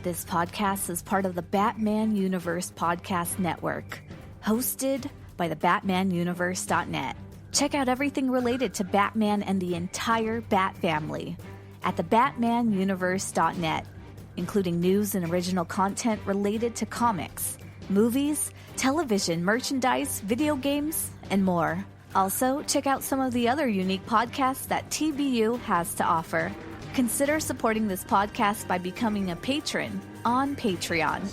This podcast is part of the Batman Universe Podcast Network, hosted by the BatmanUniverse.net. Check out everything related to Batman and the entire Bat family at the BatmanUniverse.net, including news and original content related to comics, movies, television, merchandise, video games, and more. Also, check out some of the other unique podcasts that TBU has to offer. Consider supporting this podcast by becoming a patron on Patreon.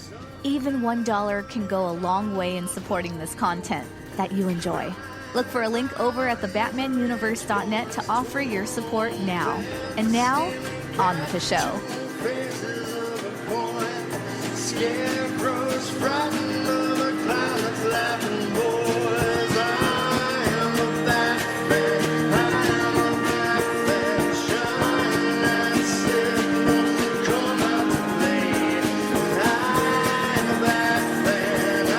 Even $1 can go a long way in supporting this content that you enjoy. Look for a link over at the BatmanUniverse.net to offer your support now. And now, on with the show. Scarecrows frightened of a clown that's laughing, boys. I am a Bat-Fan. I am a Bat-Fan. Shine that signal, come out to play. I am a Bat-Fan. I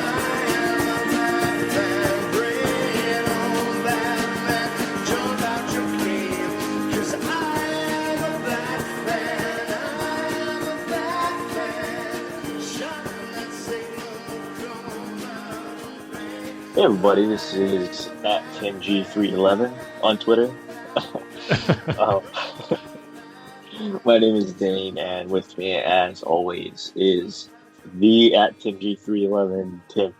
am a Bat-Fan. Bring it on, Batman. Jump out your cave, 'cause I am a Bat-Fan. I am a Bat-Fan. Shine that signal, come out to play. Hey everybody, this is at TimG311 on Twitter. Um, my name is Dane, and with me, as always, is the at TimG311 Tim.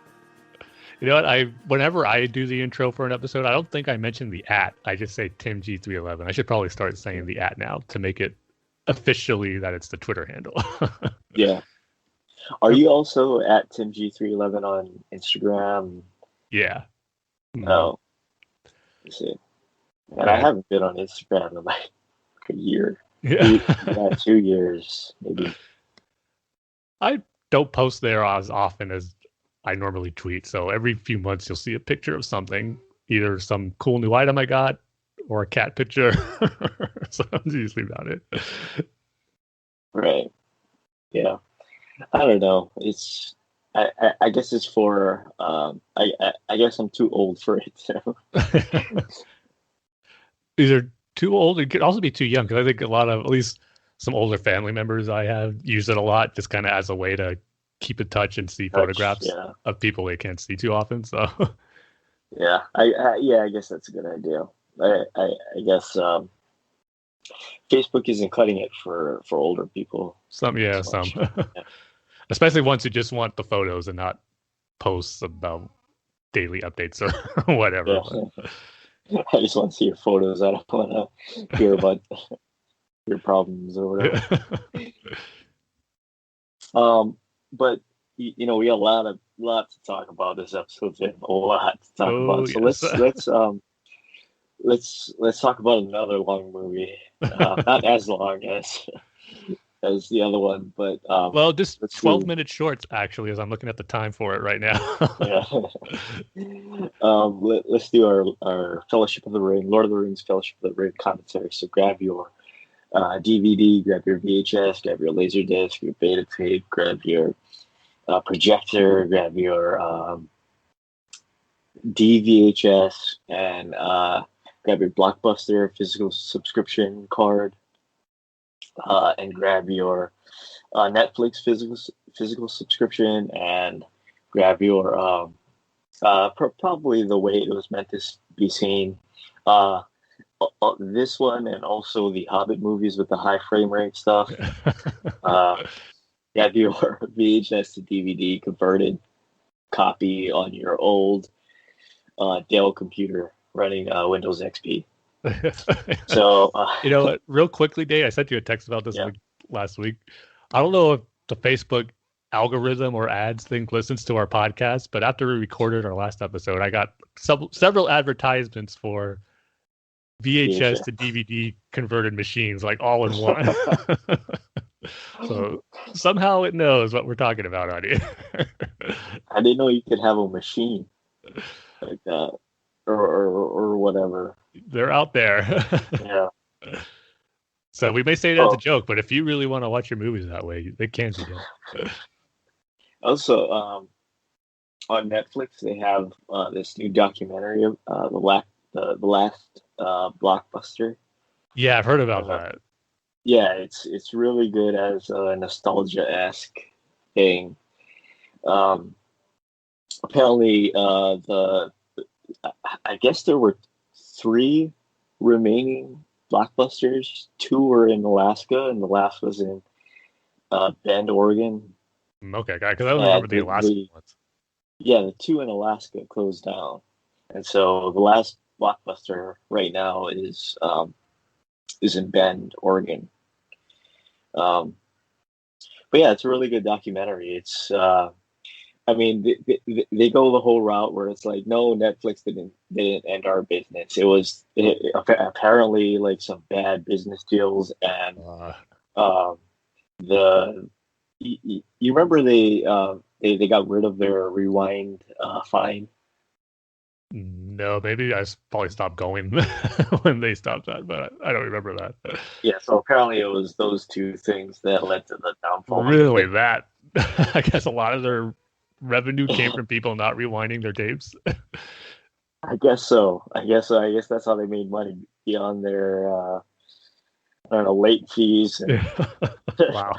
You know what? Whenever I do the intro for an episode, I don't think I mention the at. I just say TimG311. I should probably start saying the at now to make it officially that it's the Twitter handle. Yeah. Are you also at TimG311 on Instagram? Yeah. No. Let's see. And I haven't been on Instagram in like a year. Yeah. 2 years, maybe. I don't post there as often as I normally tweet. So every few months you'll see a picture of something, either some cool new item I got or a cat picture. So that's usually about it. Right. Yeah. I don't know. I guess it's for I guess I'm too old for it. So. Either too old, it could also be too young, because I think a lot of, at least some older family members I have, use it a lot just kind of as a way to keep in touch and see photographs of people they can't see too often. So Yeah, I guess that's a good idea. I guess Facebook isn't cutting it for older people. some. Yeah. Especially ones who just want the photos and not posts about daily updates or whatever. Yeah. I just want to see your photos. I don't want to hear about your problems or whatever. But you know, we got a lot to talk about this episode. A lot to talk about. So Yes. let's talk about another long movie. Not as long as the other one, but Well, just let's 12-minute shorts, actually, as I'm looking at the time for it right now. Yeah. Let's do our Fellowship of the Ring, Lord of the Rings Fellowship of the Ring commentary. So grab your DVD, grab your VHS, grab your Laserdisc, your beta tape, grab your projector, grab your DVHS, and grab your Blockbuster physical subscription card, and grab your Netflix physical subscription, and grab your probably the way it was meant to be seen. This one, and also the Hobbit movies with the high frame rate stuff. Grab your VHS to DVD converted copy on your old Dell computer running Windows XP. So You know what? Real quickly, Dave, I sent you a text about this last week. I don't know if the Facebook algorithm or ads thing listens to our podcast, but after we recorded our last episode, I got several advertisements for VHS to DVD converted machines, like all in one. So somehow it knows what we're talking about on here. I didn't know you could have a machine like that or whatever. They're out there. Yeah. So we may say that as a joke, but if you really want to watch your movies that way, they can be done. Also, on Netflix, they have this new documentary of the last blockbuster. Yeah, I've heard about that. Yeah, it's really good as a nostalgia-esque thing. Um, apparently, I guess there were three remaining blockbusters. Two were in Alaska, and the last was in Bend, Oregon. Okay, because I don't remember And the Alaska ones. yeah, the two in Alaska closed down, and so the last blockbuster right now is in Bend, Oregon. Um, but yeah, it's a really good documentary. It's I mean, they go the whole route where it's like, no, Netflix didn't end our business. Apparently like some bad business deals, and Uh, um, the you remember they got rid of their rewind fine. no, maybe probably stopped going when they stopped that, but I don't remember that. Yeah, so apparently it was those two things that led to the downfall of the Really, thing. that I guess a lot of their revenue came from people not rewinding their tapes. I guess so. I guess that's how they made money beyond their I don't know, late fees and Wow.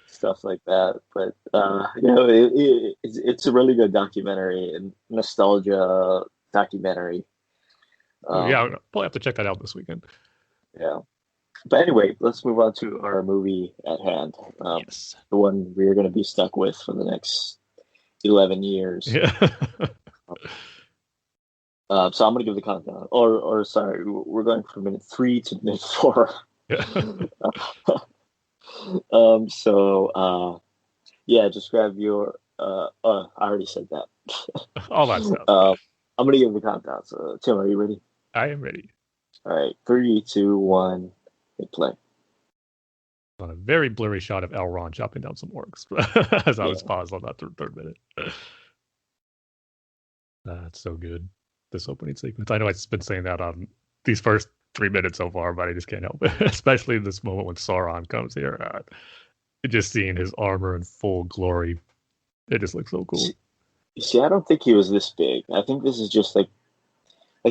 stuff like that. But it's a really good documentary and nostalgia documentary. Yeah, Um, I'll probably have to check that out this weekend. yeah. But anyway, let's move on to our movie at hand. Yes. The one we're going to be stuck with for the next 11 years. Yeah. So I'm going to give the countdown. Or sorry, we're going from minute 3 to minute 4. Yeah. Yeah, just grab your. I already said that. All that stuff. I'm gonna give the countdown. So Tim, are you ready? I am ready. All right, 3, 2, 1, hit play. On a very blurry shot of Elrond chopping down some orcs as I was paused on that third minute. That's so good. This opening sequence. I know I've been saying that on these first 3 minutes so far, but I just can't help it. Especially in this moment when Sauron comes here. Just seeing his armor in full glory. It just looks so cool. You see, I don't think he was this big. I think this is just like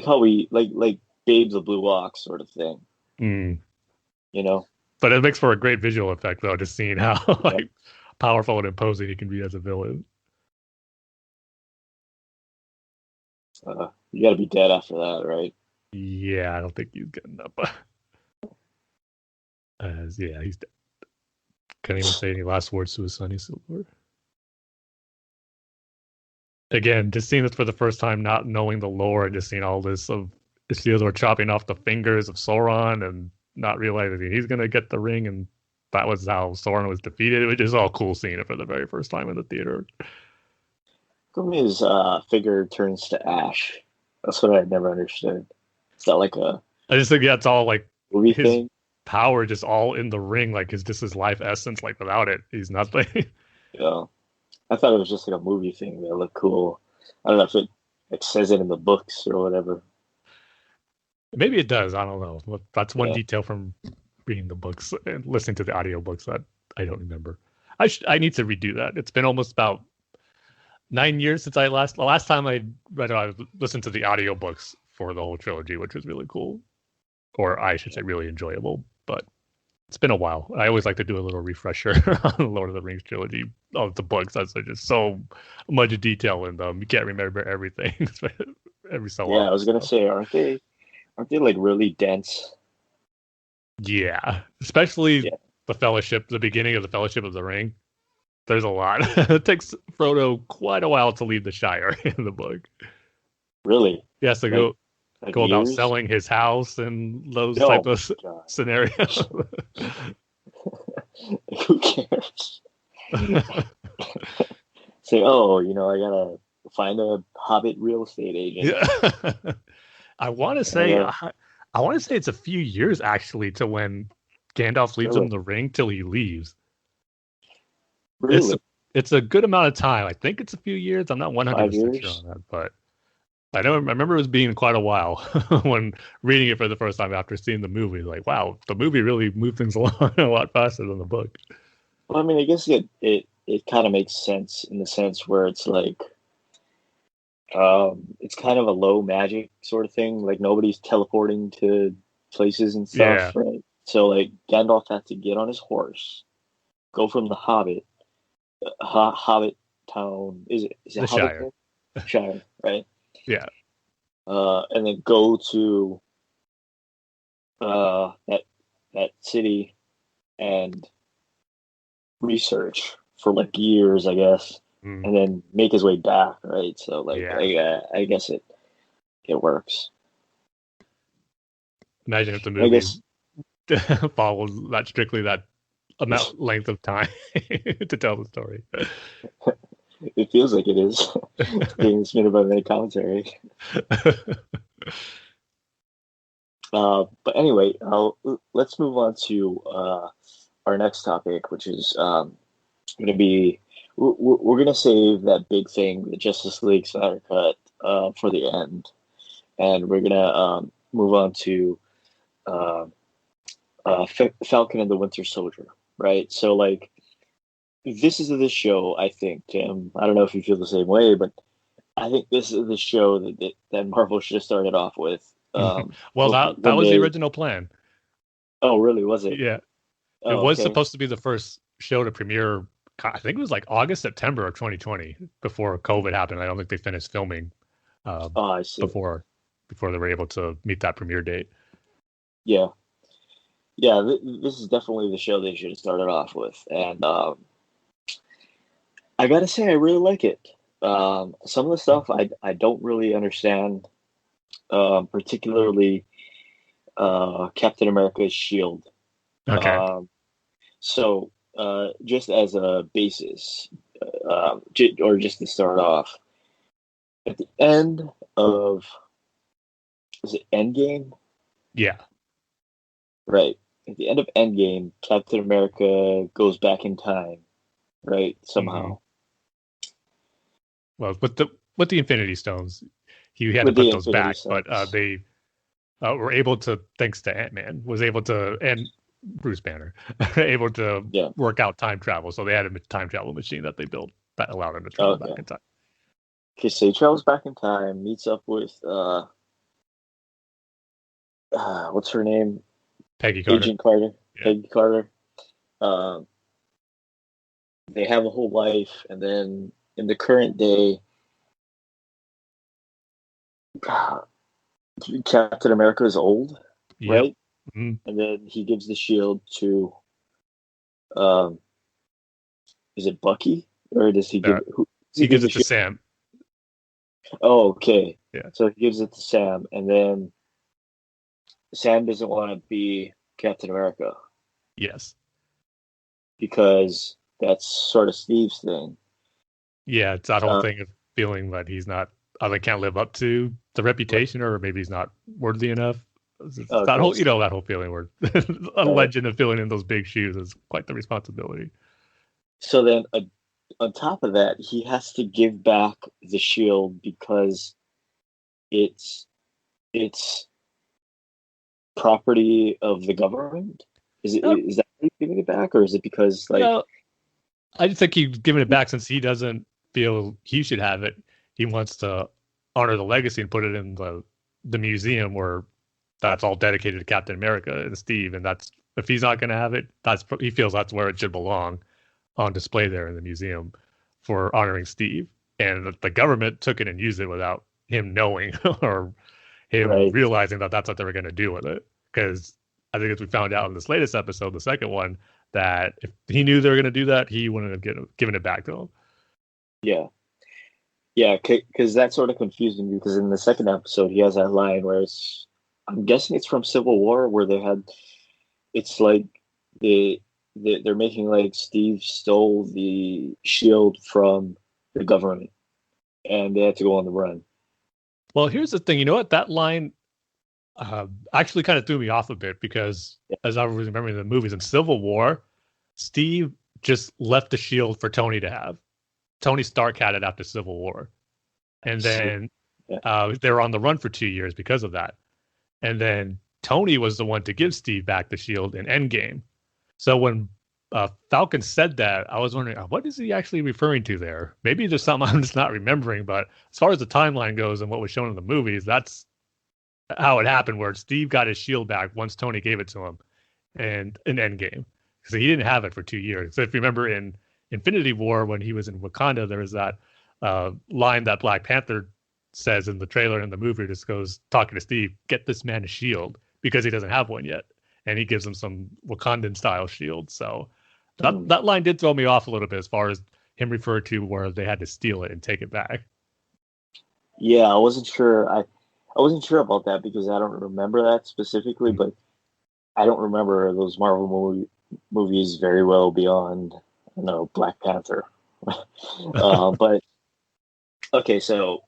how we like Babes the Blue Ox sort of thing. Mm. You know? But it makes for a great visual effect, though, just seeing how like powerful and imposing he can be as a villain. You got to be dead after that, right? Yeah, I don't think he's getting up. Yeah, he's dead. Can't even say any last words to his son. He's still Lord. Again, just seeing this for the first time, not knowing the lore, and just seeing all this of Isildur chopping off the fingers of Sauron and not realizing he's gonna get the ring, and that was how Sauron was defeated. It was just all cool seeing it for the very first time in the theater. How come his figure turns to ash? That's what I never understood. Is that like a I just think that's all like movie his thing? power just all in the ring, like his just his life essence. Like without it, he's nothing. Yeah. I thought it was just like a movie thing that looked cool. I don't know if it like says it in the books or whatever. Maybe it does. I don't know. That's one Yeah. detail from reading the books and listening to the audiobooks that I don't remember. I need to redo that. It's been almost about 9 years since the last time I listened to the audiobooks for the whole trilogy, which was really cool. Or I should say really enjoyable, but it's been a while. I always like to do a little refresher on the Lord of the Rings trilogy of the books. That's just so much detail in them. You can't remember everything every so Yeah, often. I was gonna say, aren't they like really dense? Yeah, especially Yeah. the Fellowship, the beginning of the Fellowship of the Ring. There's a lot. It takes Frodo quite a while to leave the Shire in the book. Really? He has to Like go about years? selling his house and those Oh type my of god. scenarios. Who cares? Say, oh, I gotta find a Hobbit real estate agent. Yeah. I want to I say gotta, I want to say it's a few years actually to when Gandalf leaves him really, the ring till he leaves. It's really, it's a good amount of time. I think it's a few years. I'm not 5 100% sure years? on that, but I remember it was being quite a while when reading it for the first time after seeing the movie. Like, wow, the movie really moved things along a lot faster than the book. Well, I mean, I guess it kind of makes sense in the sense where it's like, it's kind of a low magic sort of thing. Like nobody's teleporting to places and Yeah. stuff, right? So like Gandalf had to get on his horse, go from the Hobbit, Hobbit town. Is it The Hobbit Shire. town? Shire, right? Yeah. And then go to that city and research for like years, I guess, Mm, and then make his way back, right? So like, yeah. I guess it works. Imagine if the I movie guess follows that strictly that amount length of time to tell the story. it feels like it is being submitted by many commentary. But anyway, let's move on to our next topic, which is going to be we're going to save that big thing, the Justice League Snyder Cut, for the end, and we're going to move on to uh, Falcon and the Winter Soldier, right? So, like, this is the show, I think, Tim. I don't know if you feel the same way, but I think this is the show that Marvel should have started off with. Well, that When was the they, original plan. oh, really? Was it? Yeah. It Oh, was okay. supposed to be the first show to premiere. I think it was like August, September of 2020 before COVID happened. I don't think they finished filming Oh, I see. before they were able to meet that premiere date. Yeah, yeah. This is definitely the show they should have started off with, and I gotta say, I really like it. Some of the stuff I don't really understand, particularly Captain America's shield. Okay. Um, so, just as a basis, or just to start off, at the end of, is it Endgame? Yeah. Right. At the end of Endgame, Captain America goes back in time, right? Hmm. Somehow. Well, with the Infinity Stones, he had to With put the those Infinity back, but Stones. they were able to, thanks to Ant-Man, was able to, and Bruce Banner, able to Yeah. work out time travel. So they had a time travel machine that they built that allowed him to travel back Okay. in time. Okay, so he travels back in time, meets up with what's her name? Peggy Carter. Agent Carter, Yeah. Peggy Carter. Um, they have a whole life, and then in the current day, Captain America is old, Yep. right? Hmm. And then he gives the shield to, um, is it Bucky, or does he give who does he He give gives the it to shield? Sam. Oh, okay. Yeah. So he gives it to Sam, and then Sam doesn't want to be Captain America Yes. because that's sort of Steve's thing. Yeah. It's that whole Uh, thing of feeling that he's not, either can't live up to the reputation or maybe he's not worthy enough. It's that okay, whole, that whole feeling where a right. legend of filling in those big shoes is quite the responsibility. So then, on top of that, he has to give back the shield because it's it's property of the government. Uh, Is that why he's giving it back, or is it because like no, I just think he's giving it back since he doesn't feel he should have it. He wants to honor the legacy and put it in the museum where that's all dedicated to Captain America and Steve. And that's, if he's not going to have it, he feels that's where it should belong, on display there in the museum for honoring Steve. And the government took it and used it without him knowing or him right? realizing that that's what they were going to do with it. Because I think as we found out in this latest episode, the second one, that if he knew they were going to do that, he wouldn't have given it back to him. Yeah, yeah, because that sort of confused me because in the second episode he has that line where I'm guessing it's from Civil War where it's like they, they're making like Steve stole the shield from the government and they had to go on the run. Well, here's the thing. You know what? That line actually kind of threw me off a bit because, Yeah. as I was remembering the movies in Civil War, Steve just left the shield for Tony to have. Tony Stark had it after Civil War. And then Yeah. they were on the run for 2 years because of that. And then Tony was the one to give Steve back the shield in Endgame. So when Falcon said that, I was wondering, what is he actually referring to there? Maybe there's something I'm just not remembering. But as far as the timeline goes and what was shown in the movies, that's how it happened, where Steve got his shield back once Tony gave it to him. and in Endgame. So he didn't have it for 2 years. So if you remember in Infinity War, when he was in Wakanda, there was that line that Black Panther says in the trailer in the movie, just goes talking to Steve, get this man a shield, because he doesn't have one yet. And he gives him some Wakandan style shield. So that line did throw me off a little bit as far as him referred to where they had to steal it and take it back. Yeah, I wasn't sure. I wasn't sure about that because I don't remember that specifically, but I don't remember those Marvel movies very well beyond, Black Panther. But okay, so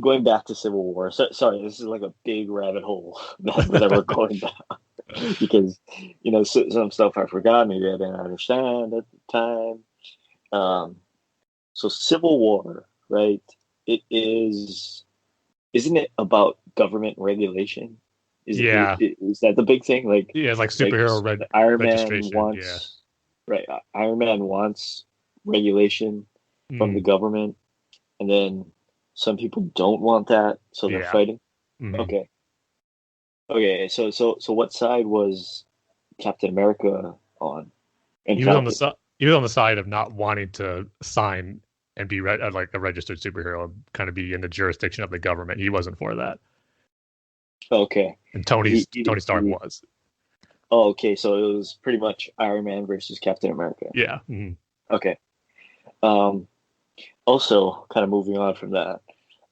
going back to Civil War. Sorry, this is like a big rabbit hole that we're going down because some stuff I forgot, maybe I didn't understand at the time. So Civil War, right? It is, isn't it about government regulation? Is that the big thing? Like, yeah, it's like superhero Iron Man registration. wants, right? Iron Man wants regulation from the government, and then some people don't want that, so they're fighting. Okay. So what side was Captain America on? He was on the side of not wanting to sign and be like a registered superhero, kind of be in the jurisdiction of the government. He wasn't for that. Okay. And Tony Stark was. Oh, okay. So it was pretty much Iron Man versus Captain America. Yeah. Okay. Also, kind of moving on from that,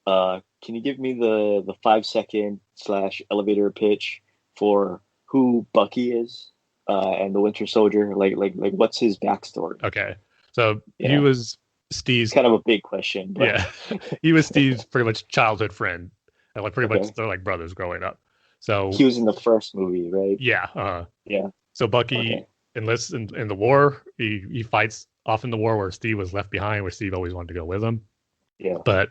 can you give me the 5-second / elevator pitch for who Bucky is and the Winter Soldier? Like what's his backstory? Okay. So he was Steve's kind of a big question. But... Yeah. He was Steve's pretty much childhood friend. And like pretty much they're like brothers growing up. So he was in the first movie, right? Yeah. Yeah. So Bucky enlists in the war. He fights off in the war where Steve was left behind, where Steve always wanted to go with him. Yeah. But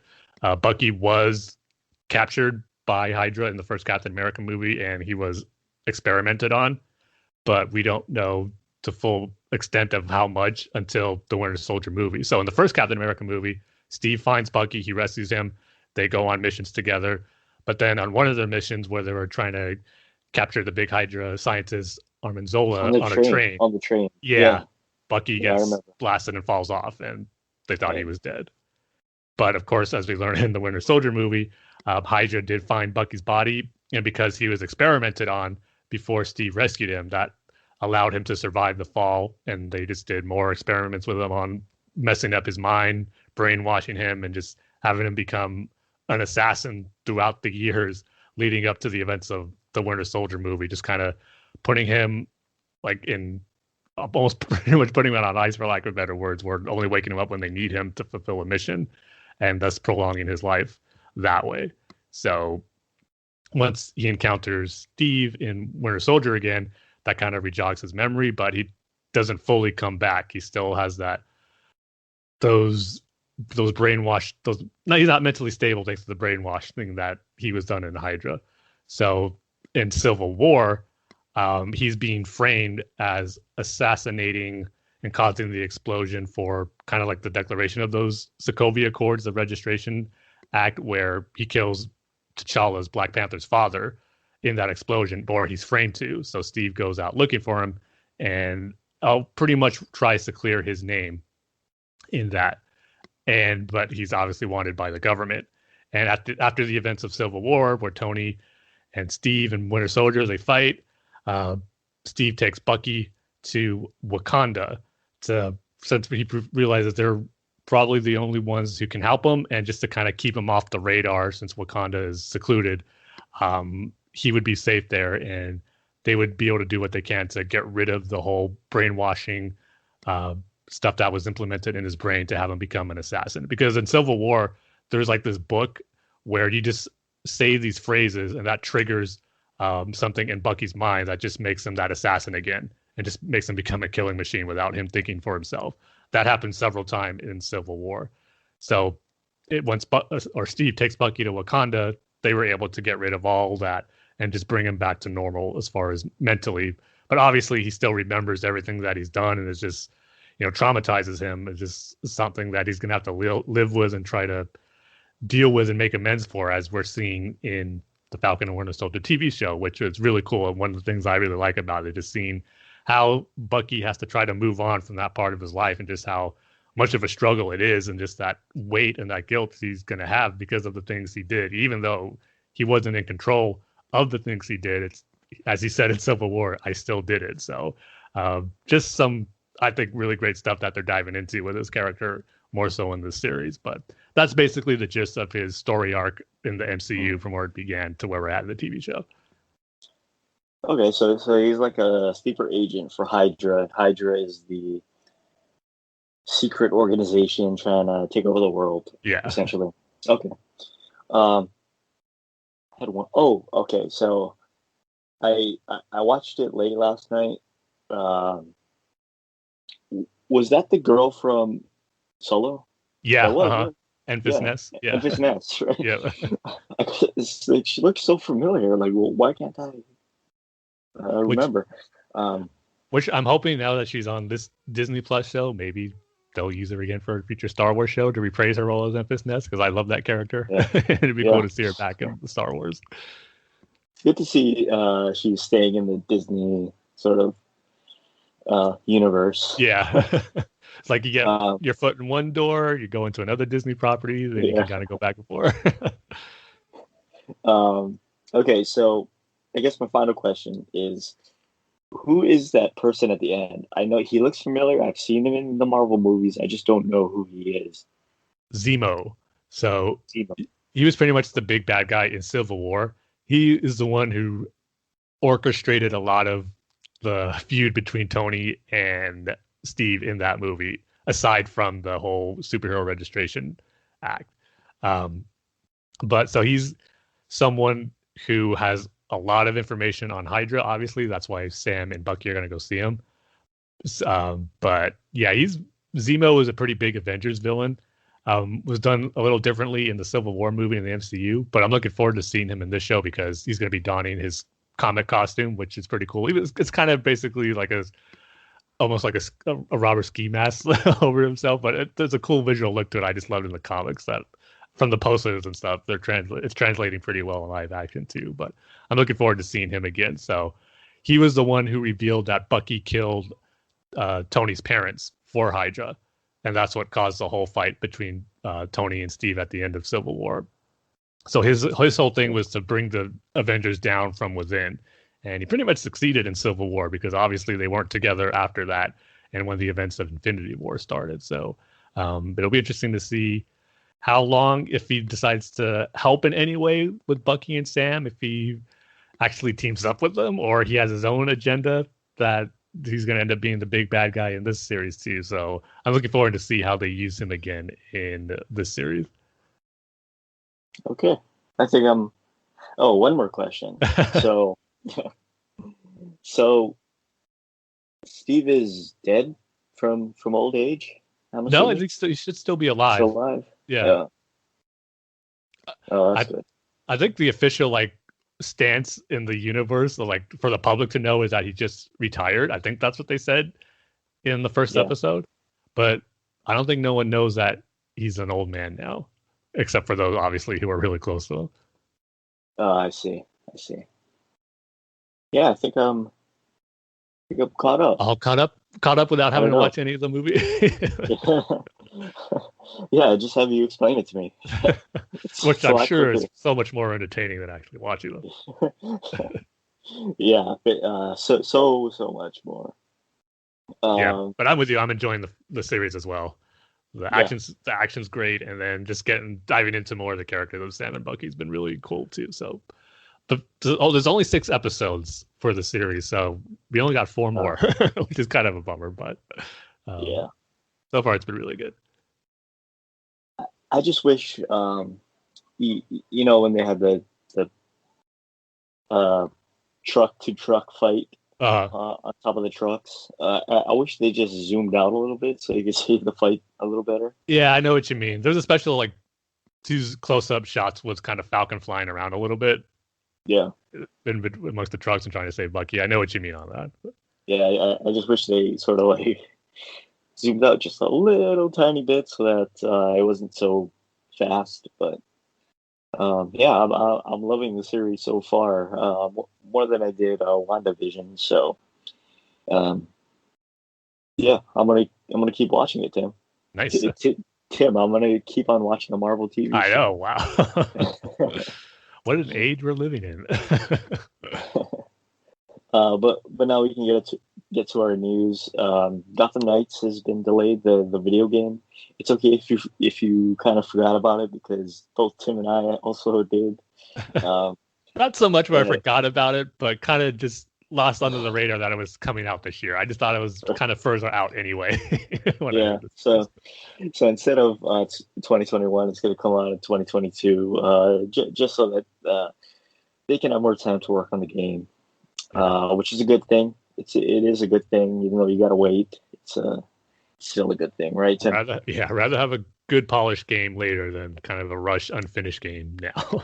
Bucky was captured by Hydra in the first Captain America movie, and he was experimented on. But we don't know the full extent of how much until the Winter Soldier movie. So in the first Captain America movie, Steve finds Bucky, he rescues him, they go on missions together. But then on one of their missions where they were trying to capture the big Hydra scientist Armanzola on a train. On the train. Yeah. Bucky gets blasted and falls off, and they thought he was dead. But of course, as we learned in the Winter Soldier movie, Hydra did find Bucky's body, and because he was experimented on before Steve rescued him, that allowed him to survive the fall, and they just did more experiments with him on messing up his mind, brainwashing him, and just having him become an assassin throughout the years leading up to the events of the Winter Soldier movie, just kind of putting him like in almost pretty much putting him on ice, for lack of better words, where only waking him up when they need him to fulfill a mission, and thus prolonging his life that way. So once he encounters Steve in Winter Soldier again, that kind of rejogs his memory, but he doesn't fully come back. He still has those brainwashed, he's not mentally stable thanks to the brainwash thing that he was done in Hydra. So in Civil War, he's being framed as assassinating and causing the explosion for kind of like the declaration of those Sokovia Accords, the Registration Act, where he kills T'Challa's, Black Panther's father, in that explosion, or he's framed to. So Steve goes out looking for him and pretty much tries to clear his name in that. But he's obviously wanted by the government. And after the events of Civil War, where Tony and Steve and Winter Soldier, they fight, Steve takes Bucky to Wakanda since he realizes they're probably the only ones who can help him, and just to kind of keep him off the radar since Wakanda is secluded, he would be safe there, and they would be able to do what they can to get rid of the whole brainwashing stuff that was implemented in his brain to have him become an assassin. Because in Civil War, there's like this book where you just say these phrases and that triggers something in Bucky's mind that just makes him that assassin again, and just makes him become a killing machine without him thinking for himself. That happened several times in Civil War. So once Steve takes Bucky to Wakanda, they were able to get rid of all that and just bring him back to normal as far as mentally. But obviously he still remembers everything that he's done, and it's just, traumatizes him. It's just something that he's going to have to live with and try to deal with and make amends for, as we're seeing in the Falcon and Winter Soldier TV show, which was really cool. And one of the things I really like about it is seeing how Bucky has to try to move on from that part of his life and just how much of a struggle it is and just that weight and that guilt he's going to have because of the things he did, even though he wasn't in control of the things he did. It's, as he said in Civil War, I still did it. So just some, I think, really great stuff that they're diving into with his character more so in this series. But that's basically the gist of his story arc in the MCU from where it began to where we're at in the TV show. Okay, so he's like a sleeper agent for Hydra. Hydra is the secret organization trying to take over the world. Yeah, essentially. Okay. Had one. Oh, okay. So I watched it late last night. Was that the girl from Solo? Yeah. Was, uh-huh. Enfys Nest. Yeah. Enfys Nest, right? Yeah. It's like, she looks so familiar. Like, well, why can't I remember? Which I'm hoping now that she's on this Disney Plus show, maybe they'll use her again for a future Star Wars show to reprise her role as Enfys Nest, because I love that character. Yeah. It'd be cool to see her back in the Star Wars. It's good to see she's staying in the Disney sort of universe. Yeah. It's like you get your foot in one door, you go into another Disney property, then you can kind of go back and forth. Okay, so I guess my final question is, who is that person at the end? I know he looks familiar. I've seen him in the Marvel movies. I just don't know who he is. Zemo. So Zemo. He was pretty much the big bad guy in Civil War. He is the one who orchestrated a lot of the feud between Tony and Steve in that movie, aside from the whole superhero registration act. But so he's someone who has a lot of information on Hydra. Obviously, that's why Sam and Bucky are going to go see him. But yeah, Zemo is a pretty big Avengers villain. Was done a little differently in the Civil War movie in the MCU, but I'm looking forward to seeing him in this show because he's going to be donning his comic costume, which is pretty cool. It's kind of basically like almost like a robber ski mask over himself, but there's a cool visual look to it. I just loved in the comics that from the posters and stuff, it's translating pretty well in live action too. But I'm looking forward to seeing him again. So he was the one who revealed that Bucky killed Tony's parents for Hydra, and that's what caused the whole fight between Tony and Steve at the end of Civil War. So his whole thing was to bring the Avengers down from within. And he pretty much succeeded in Civil War because obviously they weren't together after that and when the events of Infinity War started. So it'll be interesting to see how long, if he decides to help in any way with Bucky and Sam, if he actually teams up with them or he has his own agenda that he's going to end up being the big bad guy in this series too. So I'm looking forward to see how they use him again in this series. Okay. I think one more question. So Steve is dead from old age? No, I think he should still be alive. Still alive? Yeah. Oh, that's good. I think the official stance in the universe, for the public to know, is that he just retired. I think that's what they said in the first episode. But I don't think no one knows that he's an old man now, except for those obviously who are really close to him. Oh, I see. Yeah, I think I'm caught up. All caught up without having to watch any of the movie. Yeah, just have you explain it to me. Which I'm sure is so much more entertaining than actually watching them. Yeah, so much more. Yeah, but I'm with you. I'm enjoying the series as well. The action's great, and then just diving into more of the characters of Sam and Bucky's been really cool too. So, there's only 6 episodes for the series, so we only got 4 more, which is kind of a bummer. But so far it's been really good. I just wish, when they had the truck to truck fight on top of the trucks. I wish they just zoomed out a little bit so you could see the fight a little better. Yeah, I know what you mean. There's a special 2 close-up shots with kind of Falcon flying around a little bit. Yeah, amongst the trucks and trying to save Bucky. I know what you mean on that. Yeah, I just wish they sort of zoomed out just a little tiny bit so that it wasn't so fast. But Yeah, I'm loving the series so far, more than I did WandaVision. So, um, yeah, I'm gonna keep watching it, Tim. Nice. T- t- Tim, I'm gonna keep on watching a Marvel TV I know. show. Wow. What an age we're living in. But now we can get to our news. Gotham Knights has been delayed. The video game. It's okay if you kind of forgot about it because both Tim and I also did. Um, Not so much where I uh, forgot about it, but kind of just lost under the radar that it was coming out this year. I just thought it was kind of further out anyway when I yeah. heard this news. So instead of 2021, it's going to come out in 2022. Just so that they can have more time to work on the game, Yeah. which is a good thing. It is a good thing, even though you got to wait. It's still a good thing, right, Tim? Rather have a good polished game later than kind of a rush unfinished game now.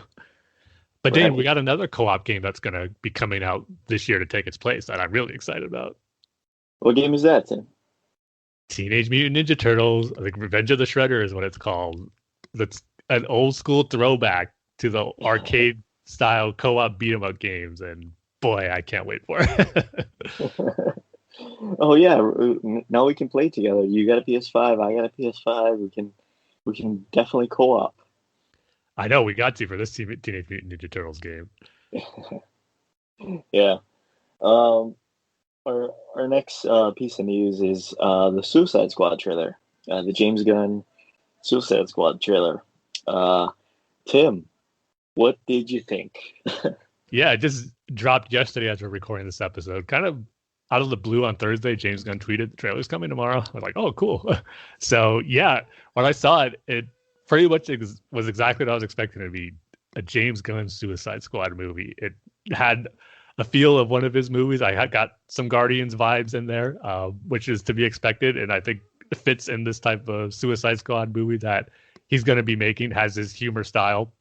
But Dane, we Right. got another co-op game that's going to be coming out this year to take its place that I'm really excited about. What game is that, Tim? Teenage Mutant Ninja Turtles, I think Revenge of the Shredder is what it's called. That's an old school throwback to the arcade style co-op beat 'em up games, and boy, I can't wait for it. Oh yeah, now we can play together. You got a PS5, I got a PS5. We can definitely co-op. I know we got to for this Teenage Mutant Ninja Turtles game. Yeah. Um, our next piece of news is the Suicide Squad trailer, the James Gunn Suicide Squad trailer. Tim, what did you think? Yeah, it just dropped yesterday as we're recording this episode. Kind of out of the blue on Thursday, James Gunn tweeted the trailer's coming tomorrow. I was like, oh, cool. So yeah, when I saw it, it pretty much was exactly what I was expecting it to be, a James Gunn Suicide Squad movie. It had a feel of one of his movies. I had got some Guardians vibes in there, which is to be expected, and I think it fits in this type of Suicide Squad movie that he's going to be making. Has his humor style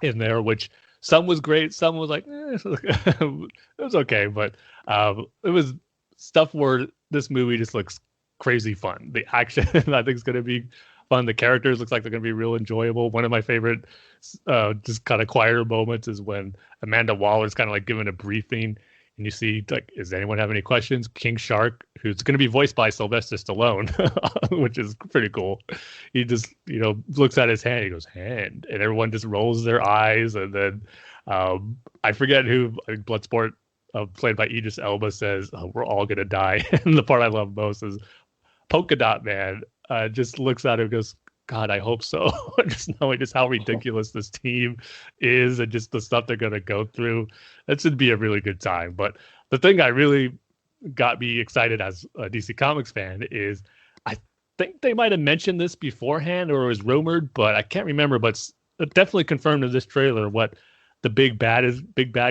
in there, which some was great, some was like it was okay, but it was stuff where this movie just looks crazy fun. The action I think is going to be fun. The characters looks like they're going to be real enjoyable. One of my favorite just kind of quieter moments is when Amanda Waller's kind of like giving a briefing and you see like, does anyone have any questions? King Shark, who's going to be voiced by Sylvester Stallone, which is pretty cool. He just, looks at his hand. He goes, hand. And everyone just rolls their eyes. And then I forget who, I think Bloodsport, played by Idris Elba, says, oh, we're all going to die. And the part I love most is Polka Dot Man just looks at him and goes, God, I hope so. Just knowing just how ridiculous this team is and just the stuff they're going to go through. That should be a really good time. But the thing I really got me excited as a DC Comics fan is I think they might have mentioned this beforehand or it was rumored, but I can't remember. But it's definitely confirmed in this trailer what the big bad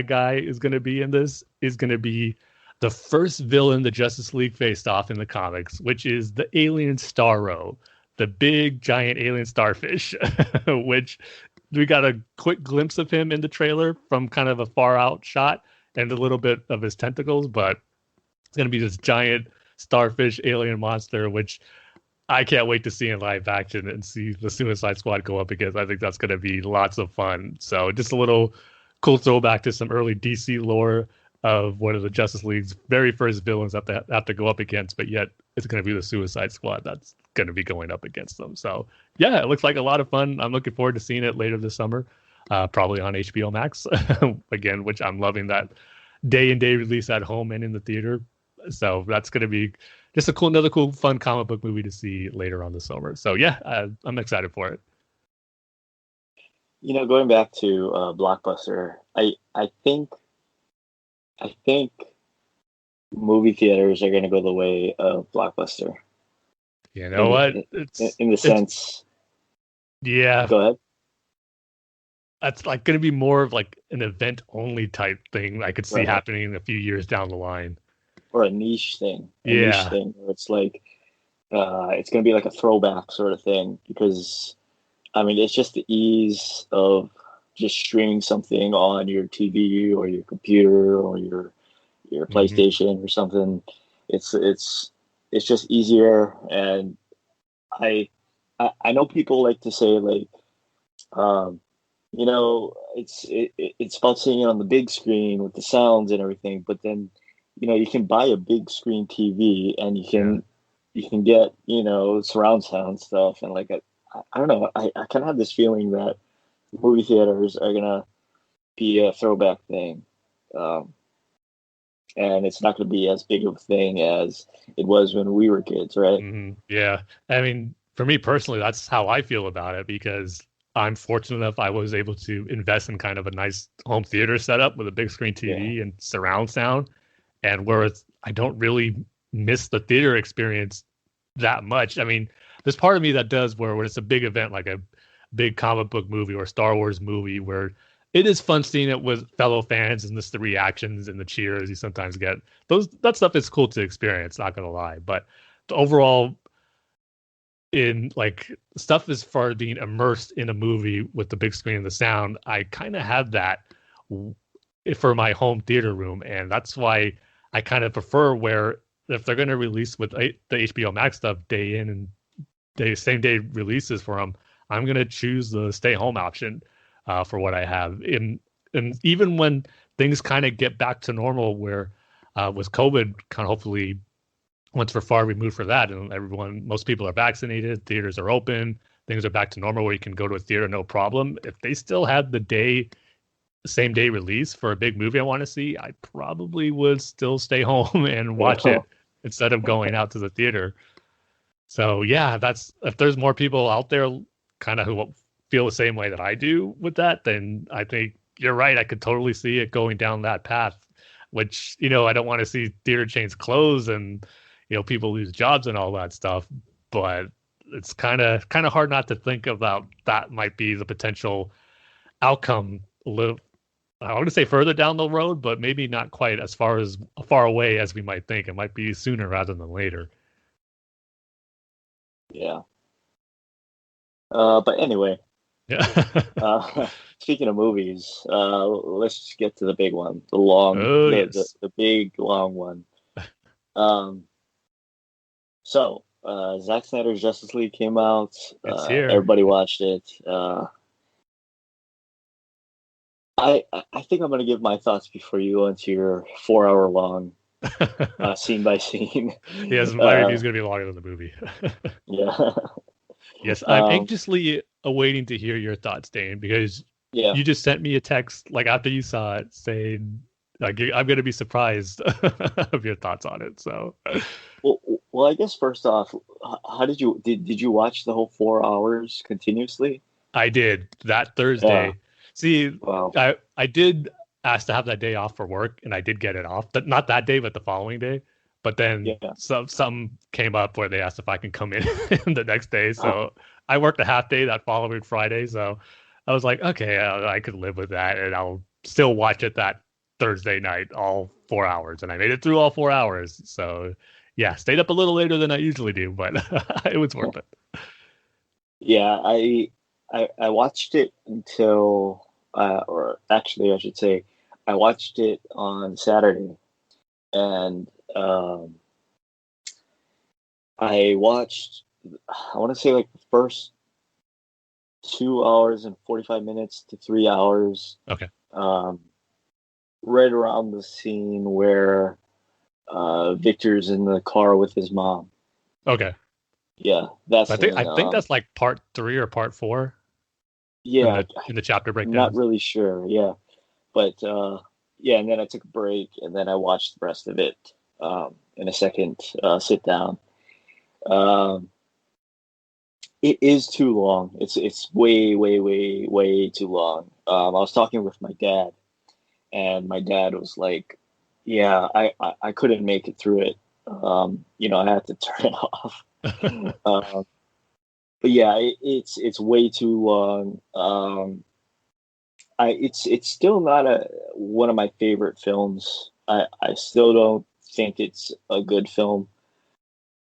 guy is going to be in this is going to be the first villain the Justice League faced off in the comics, which is the alien Starro, the big giant alien starfish, which we got a quick glimpse of him in the trailer from kind of a far out shot and a little bit of his tentacles, but it's going to be this giant starfish alien monster, which I can't wait to see in live action and see the Suicide Squad go up against. I think that's going to be lots of fun. So just a little cool throwback to some early DC lore of one of the Justice League's very first villains that they have to go up against, but yet it's going to be the Suicide Squad that's going to be going up against them. So yeah, it looks like a lot of fun. I'm looking forward to seeing it later this summer, probably on HBO Max again, which I'm loving that day and day release at home and in the theater. So that's going to be just another cool, fun comic book movie to see later on this summer. So yeah, I'm excited for it. Going back to Blockbuster, I think movie theaters are going to go the way of Blockbuster. You know what? In the sense. Yeah. Go ahead. That's like going to be more of like an event only type thing I could see Right. happening a few years down the line. Or a niche thing. Yeah. Niche thing where it's like, it's going to be like a throwback sort of thing because, I mean, it's just the ease of just streaming something on your TV or your computer or your PlayStation or something. It's just easier, and I know people like to say like, it's about seeing it on the big screen with the sounds and everything. But then, you can buy a big screen TV and you can get surround sound stuff and like I don't know. I kind of have this feeling that movie theaters are gonna be a throwback thing, and it's not gonna be as big of a thing as it was when we were kids, right? Yeah. I mean, for me personally, that's how I feel about it because I'm fortunate enough I was able to invest in kind of a nice home theater setup with a big screen Yeah. TV and surround sound. And whereas I don't really miss the theater experience that much. I mean, there's part of me that does where when it's a big event like a big comic book movie or Star Wars movie where it is fun seeing it with fellow fans and just the reactions and the cheers you sometimes get. That stuff is cool to experience, not gonna lie. But the overall in like stuff as far as being immersed in a movie with the big screen and the sound, I kind of have that for my home theater room, and that's why I kind of prefer where if they're going to release with the HBO Max stuff day in and same day releases for them, I'm going to choose the stay home option for what I have. And even when things kind of get back to normal, where with COVID, kind of hopefully once we're far removed for that, and most people are vaccinated, theaters are open, things are back to normal where you can go to a theater no problem. If they still have the same day release for a big movie I want to see, I probably would still stay home and watch it instead of going out to the theater. So yeah, that's if there's more people out there kind of who feel the same way that I do with that, then I think you're right. I could totally see it going down that path, which, I don't want to see theater chains close and, people lose jobs and all that stuff. But it's kind of hard not to think about that might be the potential outcome I want to say further down the road, but maybe not quite as far away as we might think. It might be sooner rather than later. Yeah. But anyway, Yeah. speaking of movies, let's just get to the big one, the long, Oh the, the yes. the big long one. Um, so Zack Snyder's Justice League came out. It's here. Everybody watched it. I think I'm gonna give my thoughts before you go into your 4 hour long scene by scene. Yes, my review uh, is going to be longer than the movie. yeah. Yes, I'm um, anxiously awaiting to hear your thoughts, Dane, because yeah. you just sent me a text like after you saw it saying like I'm going to be surprised of your thoughts on it. So Well, I guess first off, how did you watch the whole 4 hours continuously? I did that Yeah. Thursday. See, Wow. I did ask to have that day off for work, and I did get it off. Not that day, but the following day. But then Yeah. some came up where they asked if I can come in the next day. So I worked a half day that following Friday. So I was like, okay, I could live with that, and I'll still watch it that Thursday night, all 4 hours, and I made it through all 4 hours. So yeah, stayed up a little later than I usually do, but it was worth it. Yeah, I watched it until, or actually, I should say, I watched it on Saturday, and I watched, I want to say like the first 2 hours and 45 minutes to 3 hours, Okay. um, right around the scene where Victor's in the car with his mom. Okay. Yeah, that I scene. think that's like part 3 or part 4 Yeah, in the chapter I'm not breakdowns. really sure. Yeah, but yeah, and then I took a break, and then I watched the rest of it in a second sit down. Um, it is too long. It's way, way, way, way too long. I was talking with my dad, and my dad was like, "Yeah, I couldn't make it through it. I had to turn it off." Um, but yeah, it's way too long. It's still not one of my favorite films. I still don't think it's a good film.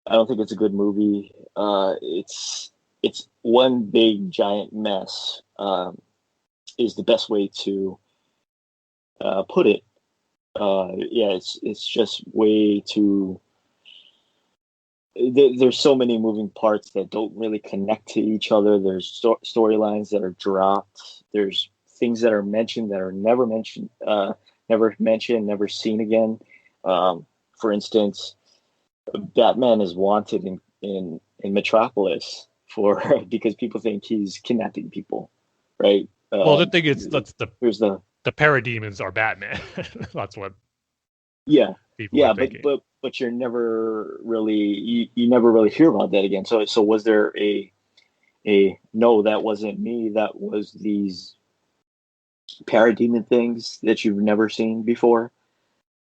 I don't think it's a good movie. It's one big giant mess. Is the best way to put it. Yeah, it's just way too. There's so many moving parts that don't really connect to each other. There's storylines that are dropped. There's things that are mentioned that are never mentioned, never seen again. For instance, Batman is wanted in Metropolis for because people think he's kidnapping people, right? Well, the thing is, There's the the parademons are Batman. That's what yeah people are yeah, thinking. but you're never really you never really hear about that again. So was there a no, that wasn't me. That was these parademon things that you've never seen before.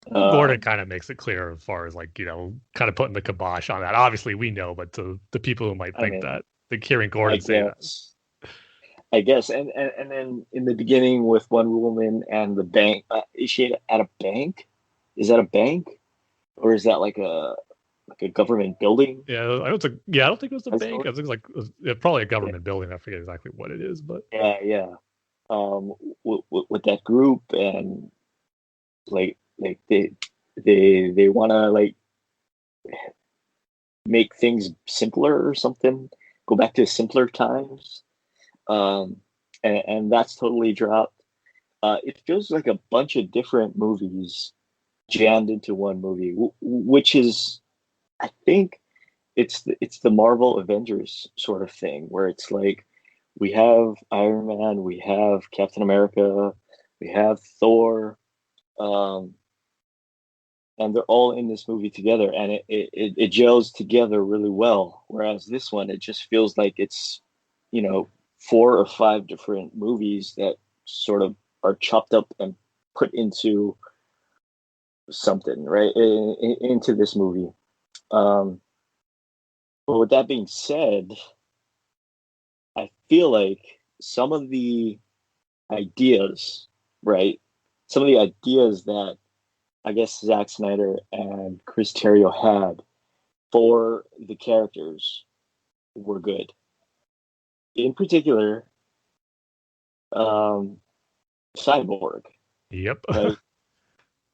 Well, Gordon kind of makes it clear as far as like, kind of putting the kibosh on that. Obviously, we know, but to the people who might I think mean, that, like hearing Gordon say that. I guess, and then in the beginning with Wonder Woman and the bank, is she at a bank? Is that a bank, or is that like a government building? Yeah, I don't think it was a That's bank. I what- think it was probably a government building. I forget exactly what it is, but yeah. With that group and like they want to like make things simpler or something, go back to simpler times, and that's totally dropped. It feels like a bunch of different movies jammed into one movie, which is, I think, it's the Marvel Avengers sort of thing, where it's like we have Iron Man, we have Captain America, we have Thor, um, and they're all in this movie together, and it gels together really well. Whereas this one, it just feels like it's, you know, 4 or 5 different movies that sort of are chopped up and put into something, right? Into this movie. Um, but with that being said, I feel like some of the ideas, right? Some of the ideas that I guess Zack Snyder and Chris Terrio had for the characters were good. In particular, um, Cyborg, yep. right?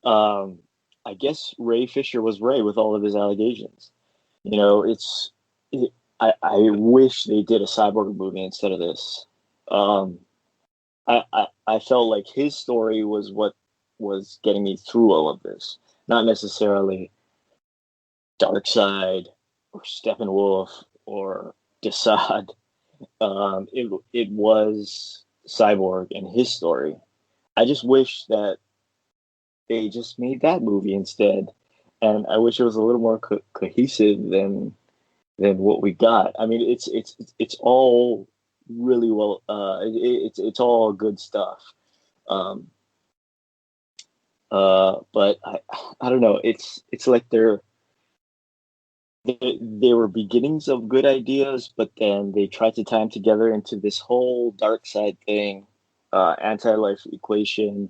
Um, I guess Ray Fisher was Ray with all of his allegations. You know, I wish they did a Cyborg movie instead of this. Um, I felt like his story was what was getting me through all of this, not necessarily Darkseid or Steppenwolf or Desaad. It was Cyborg and his story. I just wish that they just made that movie instead, and I wish it was a little more cohesive than what we got. I mean, it's all really well. It's all good stuff. Um, but I don't know. It's like they were beginnings of good ideas, but then they tried to tie them together into this whole dark side thing, anti-life equation,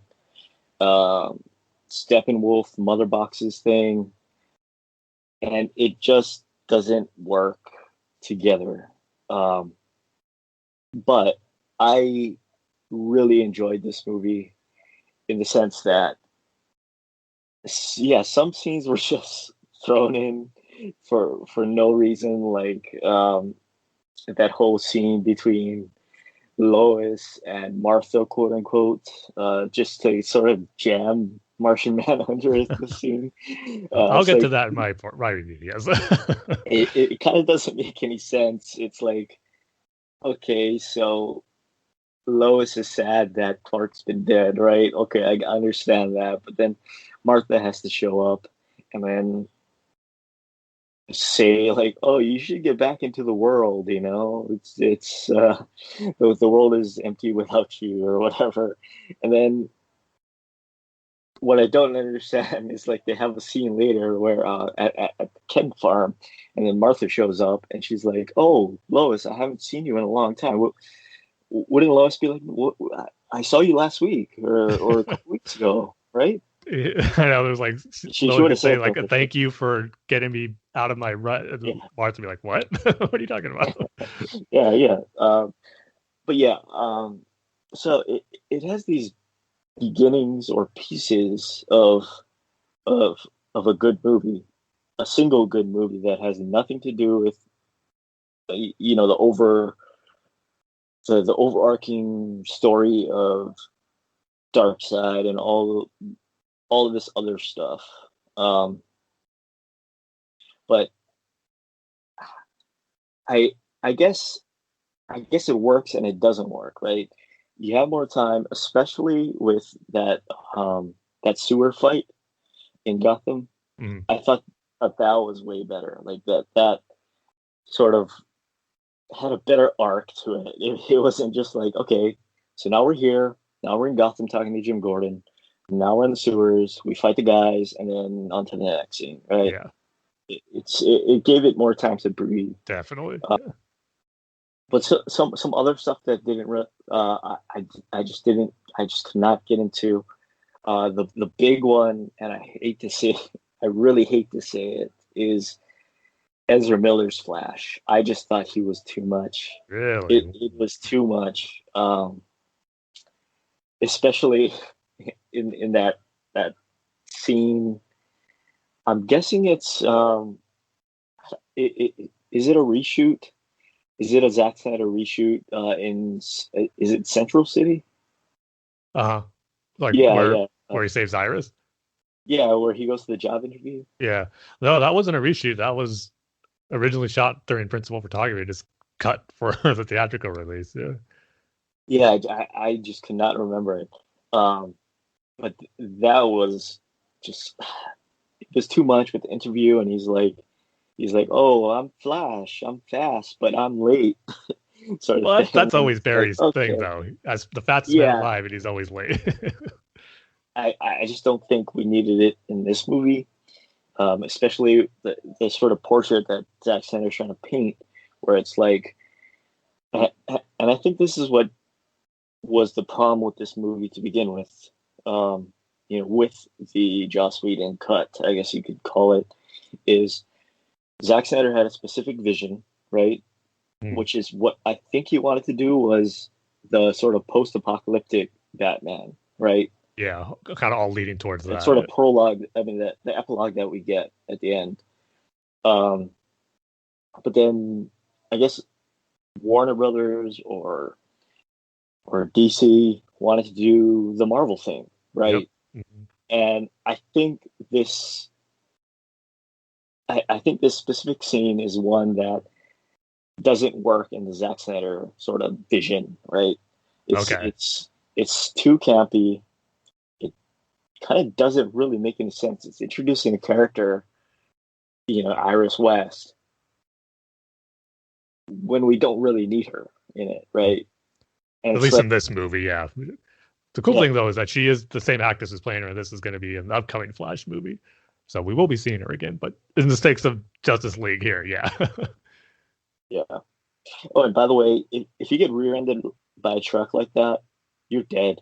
um, Steppenwolf mother boxes thing, and it just doesn't work together. Um, but I really enjoyed this movie in the sense that, yeah, some scenes were just thrown in for no reason, like that whole scene between Lois and Martha, quote unquote, just to sort of jam Martian Manhunter into the scene. I'll It's get to like that in my review. Yes. it kind of doesn't make any sense. It's like, okay, so Lois is sad that Clark's been dead, right? Okay, I understand that, but then Martha has to show up and then say like, "Oh, you should get back into the world." You know, it's the world is empty without you, or whatever. And then what I don't understand is like they have a scene later where at the Kent farm, and then Martha shows up and she's like, "Oh, Lois, I haven't seen you in a long time." Wouldn't Lois be like, "I saw you last week or a couple weeks ago, right?" I know there's like She Lois would could have say said like a something. thank you for getting me out of my rut. Yeah, And Martha would be like, what? What are you talking about? yeah. But yeah, so it has these beginnings or pieces of of a good movie, a single good movie that has nothing to do with the the overarching story of Darkseid and all of this other stuff. But I I guess it works and it doesn't work, right? You have more time, especially with that sewer fight in Gotham. Mhm. I thought that was way better. Like that sort of had a better arc to it. It wasn't just like, okay, so now we're here, now we're in Gotham talking to Jim Gordon, now we're in the sewers, we fight the guys, and then on to the next scene, right? Yeah, It gave it more time to breathe. definitely. Uh, but some other stuff that didn't I just didn't I just could not get into the big one, and I hate to say I really hate to say it, is Ezra Miller's Flash. I just thought he was too much. Really? It was too much, especially in that scene. I'm guessing it's is it a reshoot? Is it a Zack Snyder reshoot? Is it Central City? Uh-huh. Like Yeah, where yeah, where he saves Iris? yeah. Where he goes to the job interview. Yeah. No, that wasn't a reshoot. That was originally shot during principal photography, just cut for the theatrical release. Yeah. Yeah, I just could not remember it. But that was just it was too much with the interview, and he's like, oh, I'm Flash, I'm fast, but I'm late, sort of Well, thing. that's And always it's like, Barry's thing, okay, though. As the fastest man yeah, alive, and he's always late. I just don't think we needed it in this movie, especially the sort of portrait that Zack Snyder's trying to paint, where it's like, and I think this is what was the problem with this movie to begin with. With the Joss Whedon cut, I guess you could call it, is Zack Snyder had a specific vision, right? Hmm. Which is what I think he wanted to do was the sort of post-apocalyptic Batman, right? Yeah, kind of all leading towards That sort of that. prologue, I mean, the epilogue that we get at the end. Um, but then I guess Warner Brothers or DC wanted to do the Marvel thing, Yep. right? Mhm. And I think this specific scene is one that doesn't work in the Zack Snyder sort of vision, right? It's Okay. it's it's too campy. It kind of doesn't really make any sense. It's introducing a character, Iris West, when we don't really need her in it, right? And At it's least like, in this movie, yeah. The cool yeah, thing though is that she is the same actress who's playing her, and this is going to be an upcoming Flash movie, so we will be seeing her again. But in the stakes of Justice League here, yeah. yeah. Oh, and by the way, if you get rear-ended by a truck like that, you're dead.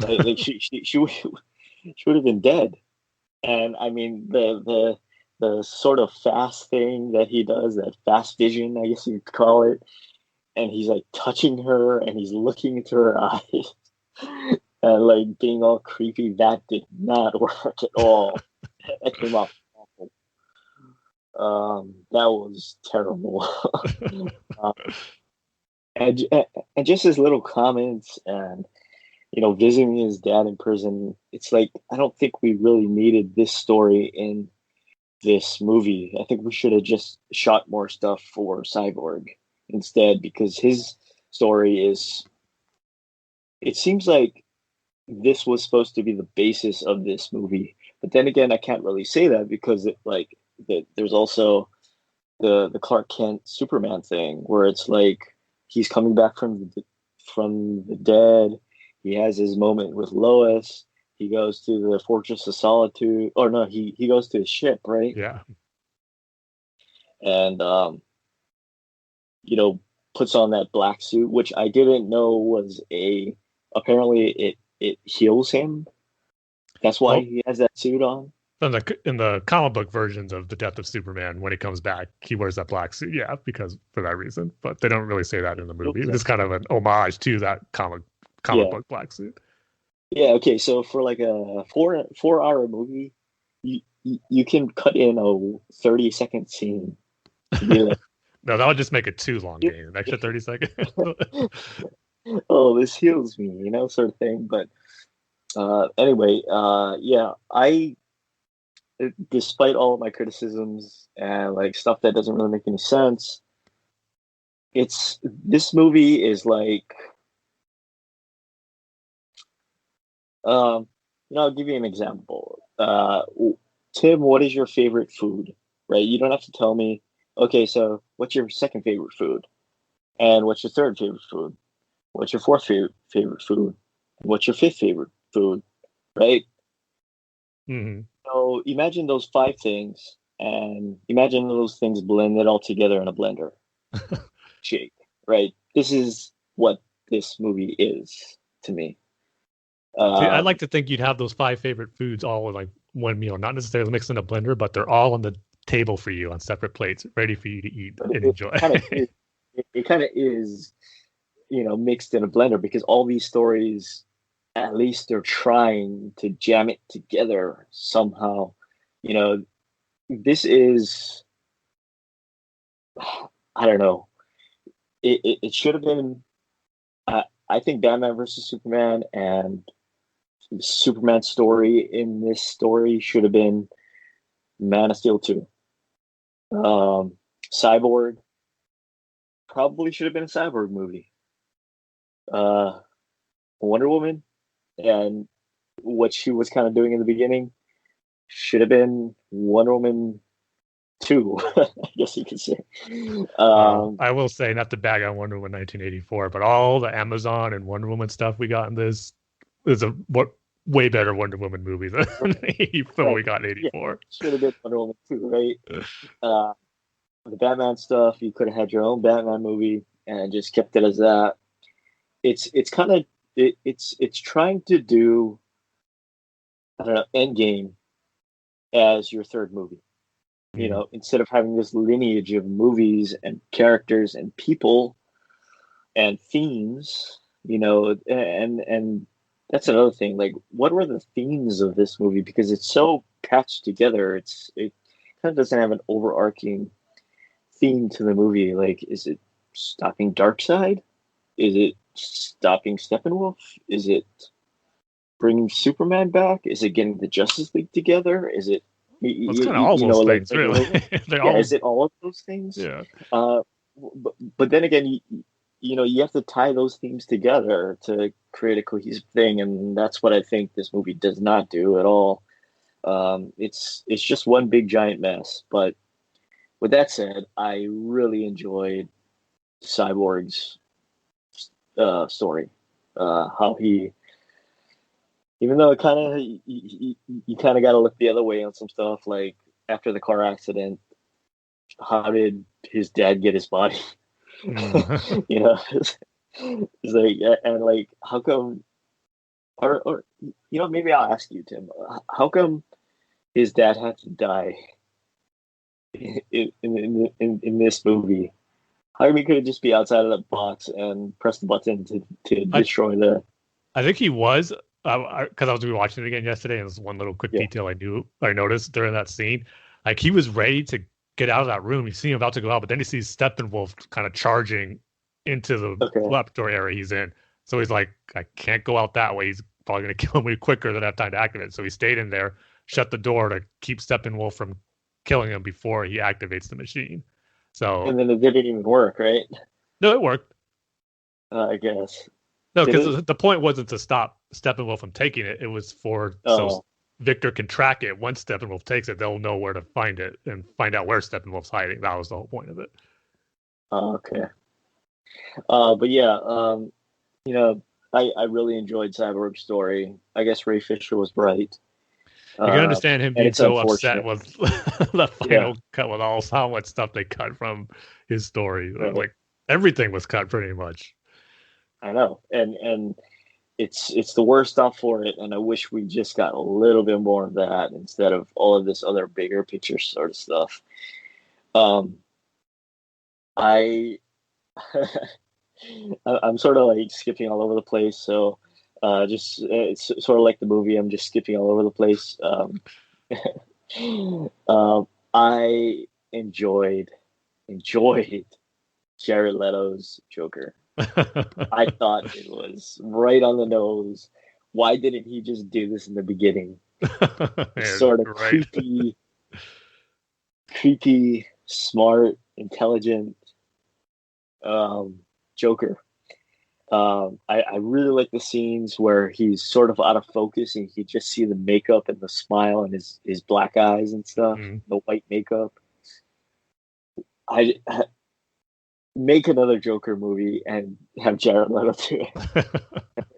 Like she would have been dead. And I mean the sort of fast thing that he does, that fast vision, I guess you could call it, and he's like touching her and he's looking into her eyes and like being all creepy. That did not work at all. That came off awful. That was terrible. um, and just his little comments and visiting his dad in prison. It's like I don't think we really needed this story in this movie. I think we should have just shot more stuff for Cyborg instead, because his story is. It seems like this was supposed to be the basis of this movie, but then again, I can't really say that because there's also the Clark Kent Superman thing where it's like he's coming back from the dead. He has his moment with Lois. He goes to the Fortress of Solitude, or no, he goes to his ship, right? Yeah. And you know, puts on that black suit, which I didn't know was a. Apparently, it heals him. That's why Well, he has that suit on. in the comic book versions of the Death of Superman, when he comes back, he wears that black suit. Yeah, because for that reason. But they don't really say that in the movie. It's kind of an homage to that comic Yeah, book black suit. yeah. Okay, so for like a 4 hour movie, you can cut in a 30-second scene to be like, No, that would just make it too long, game. An extra 30 seconds. Oh, this heals me, sort of thing. But anyway, yeah, despite all of my criticisms and like stuff that doesn't really make any sense, this movie is like, I'll give you an example. Tim, what is your favorite food? Right? You don't have to tell me. Okay, so what's your second favorite food? And what's your third favorite food? What's your fourth favorite food? What's your fifth favorite food? Right? Mm-hmm. So imagine those 5 things, and imagine those things blended all together in a blender shake. Right? This is what this movie is to me. See, I'd like to think you'd have those 5 favorite foods all in like one meal, not necessarily mixed in a blender, but they're all on the table for you on separate plates, ready for you to eat and enjoy. It kind of is, mixed in a blender, because all these stories, at least they're trying to jam it together somehow. This is, I don't know. It should have been. I think Batman versus Superman and Superman story in this story should have been Man of Steel 2. Cyborg probably should have been a Cyborg movie. Wonder Woman and what she was kind of doing in the beginning should have been Wonder Woman 2, I guess you could say. I will say, not to bag on Wonder Woman 1984, but all the Amazon and Wonder Woman stuff we got in this is a way better Wonder Woman movie than what we got in 84. Yeah, should have been Wonder Woman 2, right? The Batman stuff, you could have had your own Batman movie and just kept it as that. It's kind of it's trying to do, I don't know, Endgame as your third movie. Instead of having this lineage of movies and characters and people and themes, and that's another thing. Like, what were the themes of this movie? Because it's so patched together. It kind of doesn't have an overarching theme to the movie. Like, is it stopping Darkseid? Is it stopping Steppenwolf? Is it bringing Superman back? Is it getting the Justice League together? Is it? It's kind of all those things, really. Is it all of those things? Yeah. But then again, you have to tie those themes together to create a cohesive thing, and that's what I think this movie does not do at all. It's just one big giant mess. But with that said, I really enjoyed Cyborg's story. How he, even though it kind of you kind of got to look the other way on some stuff, like after the car accident, how did his dad get his body? It's like, and like, how come, or maybe I'll ask you, Tim, how come his dad had to die in this movie? How come he couldn't just be outside of the box and press the button to destroy the? I think he was, because I was rewatching it again yesterday, and there's one little quick detail I noticed during that scene. Like, he was ready to get out of that room. You see him about to go out, but then he sees Steppenwolf kind of charging into the laboratory area he's in. So he's like, I can't go out that way. He's probably going to kill me quicker than I have time to activate it. So he stayed in there, shut the door to keep Steppenwolf from killing him before he activates the machine. So, and then it didn't even work, right? No, it worked. I guess. No, because the point wasn't to stop Steppenwolf from taking it. It was so Victor can track it. Once Steppenwolf takes it, they'll know where to find it and find out where Steppenwolf's hiding. That was the whole point of it. Okay. But yeah, I really enjoyed Cyborg's story. I guess Ray Fisher was right. You can understand him being so upset with the final cut, with how much stuff they cut from his story. Right. Like, everything was cut pretty much. I know, and it's the worst stuff for it, and I wish we just got a little bit more of that instead of all of this other bigger picture sort of stuff. I'm sort of like skipping all over the place, so it's sort of like the movie. I'm just skipping all over the place. I enjoyed Jared Leto's Joker. I thought it was right on the nose. Why didn't he just do this in the beginning? Sort of right. creepy, smart, intelligent Joker. I really like the scenes where he's sort of out of focus and you just see the makeup and the smile and his black eyes and stuff, the white makeup. I make another Joker movie and have Jared Leto do it.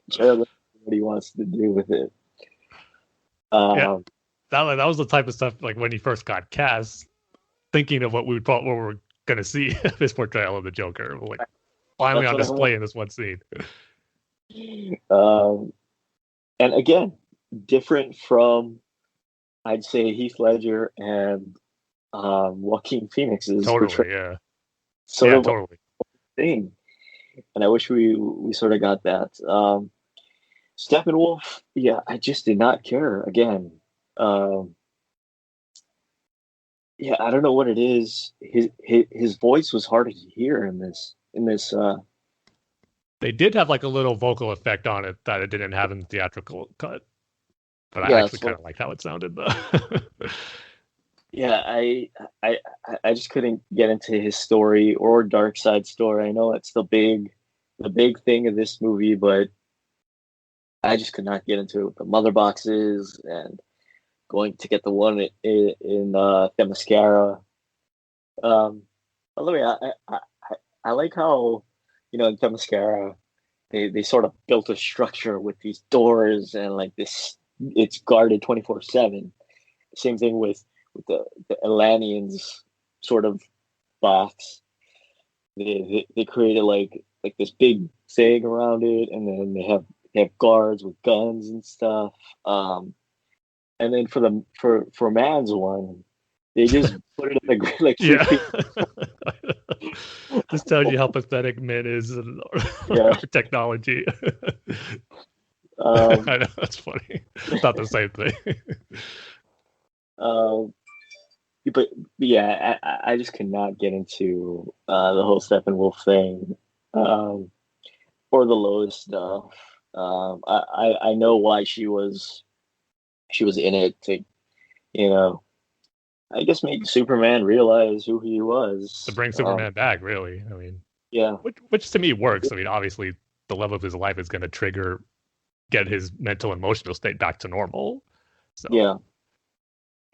Jared Leto, what he wants to do with it. Yeah, that was the type of stuff like when he first got cast, thinking of what we were gonna see this portrayal of the Joker, like finally on display in this one scene. And again, different from I'd say Heath Ledger and Joaquin Phoenix's Totally, yeah. Sort of totally. Thing. And I wish we sort of got that. Steppenwolf, yeah, I just did not care again. Yeah, I don't know what it is. His voice was hard to hear in this. They did have like a little vocal effect on it that it didn't have in the theatrical cut, but yeah, I actually kind of like how it sounded though. Yeah, I just couldn't get into his story or Dark Side story. I know it's the big thing of this movie, but I just could not get into it with the mother boxes and going to get the one in Themyscira. By the way, I like how in Themyscira they sort of built a structure with these doors and like this. It's guarded 24/7. Same thing with the Atlanteans sort of box. They created like this big thing around it, and then they have guards with guns and stuff. And then for man's one, they just put it in the like yeah. This tells you how pathetic man is in our technology. I know, that's funny. Not the same thing. But yeah, I just cannot get into the whole Steppenwolf thing, or the Lois stuff. I know why she was in it to, I guess make Superman realize who he was. To bring Superman back, really. I mean, yeah, which to me works. I mean, obviously, the love of his life is going to get his mental and emotional state back to normal. So yeah,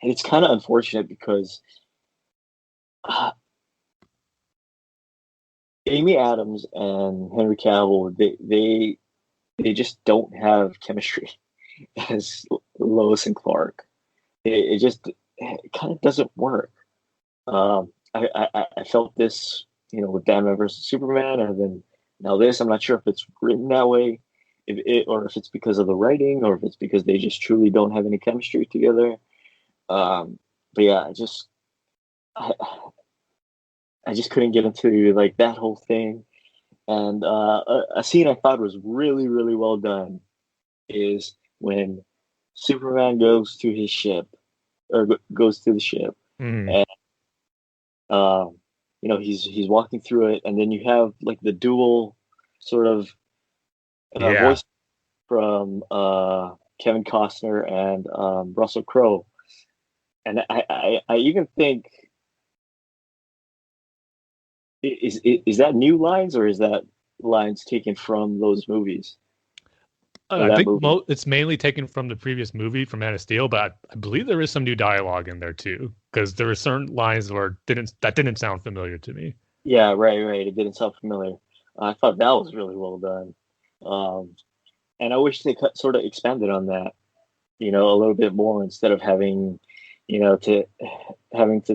and it's kind of unfortunate because Amy Adams and Henry Cavill, they just don't have chemistry as Lois and Clark. It just kind of doesn't work. I felt this, with Batman versus Superman, and then now this. I'm not sure if it's written that way, or if it's because of the writing, or if it's because they just truly don't have any chemistry together. But yeah, I, I just couldn't get into like that whole thing. And a scene I thought was really, really well done is when Superman goes to his ship, or goes to the ship, and he's walking through it, and then you have like the dual sort of voice from Kevin Costner and Russell Crowe, and I even think is that new lines, or is that lines taken from those movies? I think it's mainly taken from the previous movie, from Man of Steel, but I believe there is some new dialogue in there too, because there were certain lines that didn't sound familiar to me. Yeah, right. It didn't sound familiar. I thought that was really well done, and I wish they sort of expanded on that, a little bit more, instead of having, to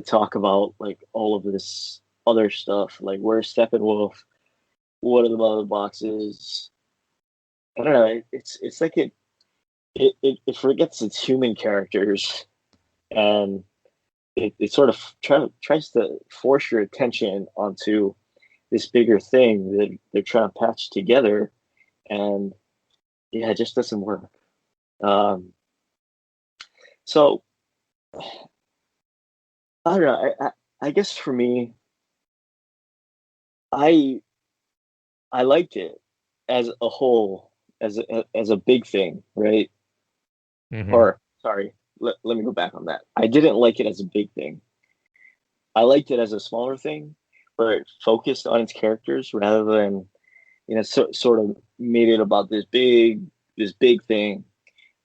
talk about like all of this other stuff, like where's Steppenwolf, what are the mother boxes. I don't know. It's like it forgets its human characters, and it sort of tries to force your attention onto this bigger thing that they're trying to patch together, and yeah, it just doesn't work. So I don't know. I guess for me, I I liked it as a whole, as a big thing, right? Hmm. Or sorry, let me go back on that. I didn't like it as a big thing. I liked it as a smaller thing, where it focused on its characters rather than sort of made it about this big thing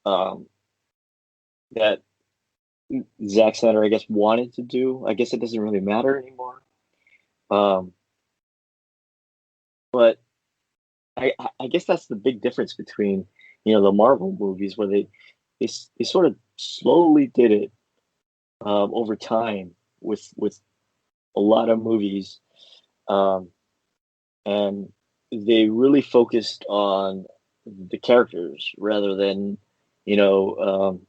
um, that Zack Snyder, I guess, wanted to do. I guess it doesn't really matter anymore. Um, but I guess that's the big difference between the Marvel movies where they sort of slowly did it over time with a lot of movies, um, and they really focused on the characters rather than Thanos,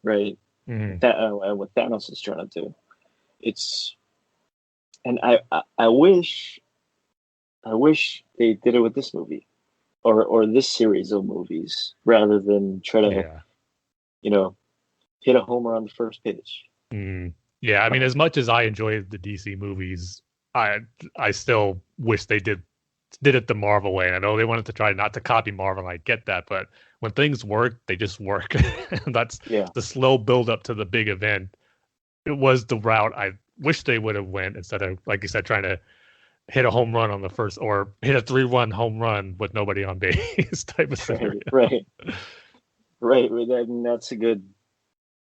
right? Hmm. And what Thanos is trying to do. It's and I wish they did it with this movie or this series of movies rather than try to Yeah. you know hit a homer on the first pitch. Mm. Yeah, I mean, as much as I enjoy the DC movies, I I still wish they did it the Marvel way. And I know they wanted to try not to copy Marvel, and I get that, but when things work, they just work. And that's Yeah, the slow build up to the big event. It was the route I wish they would have went instead of, like you said, trying to hit a home run on the first or hit a 3-1 home run with nobody on base type of scenario. right, right, right. And that's a good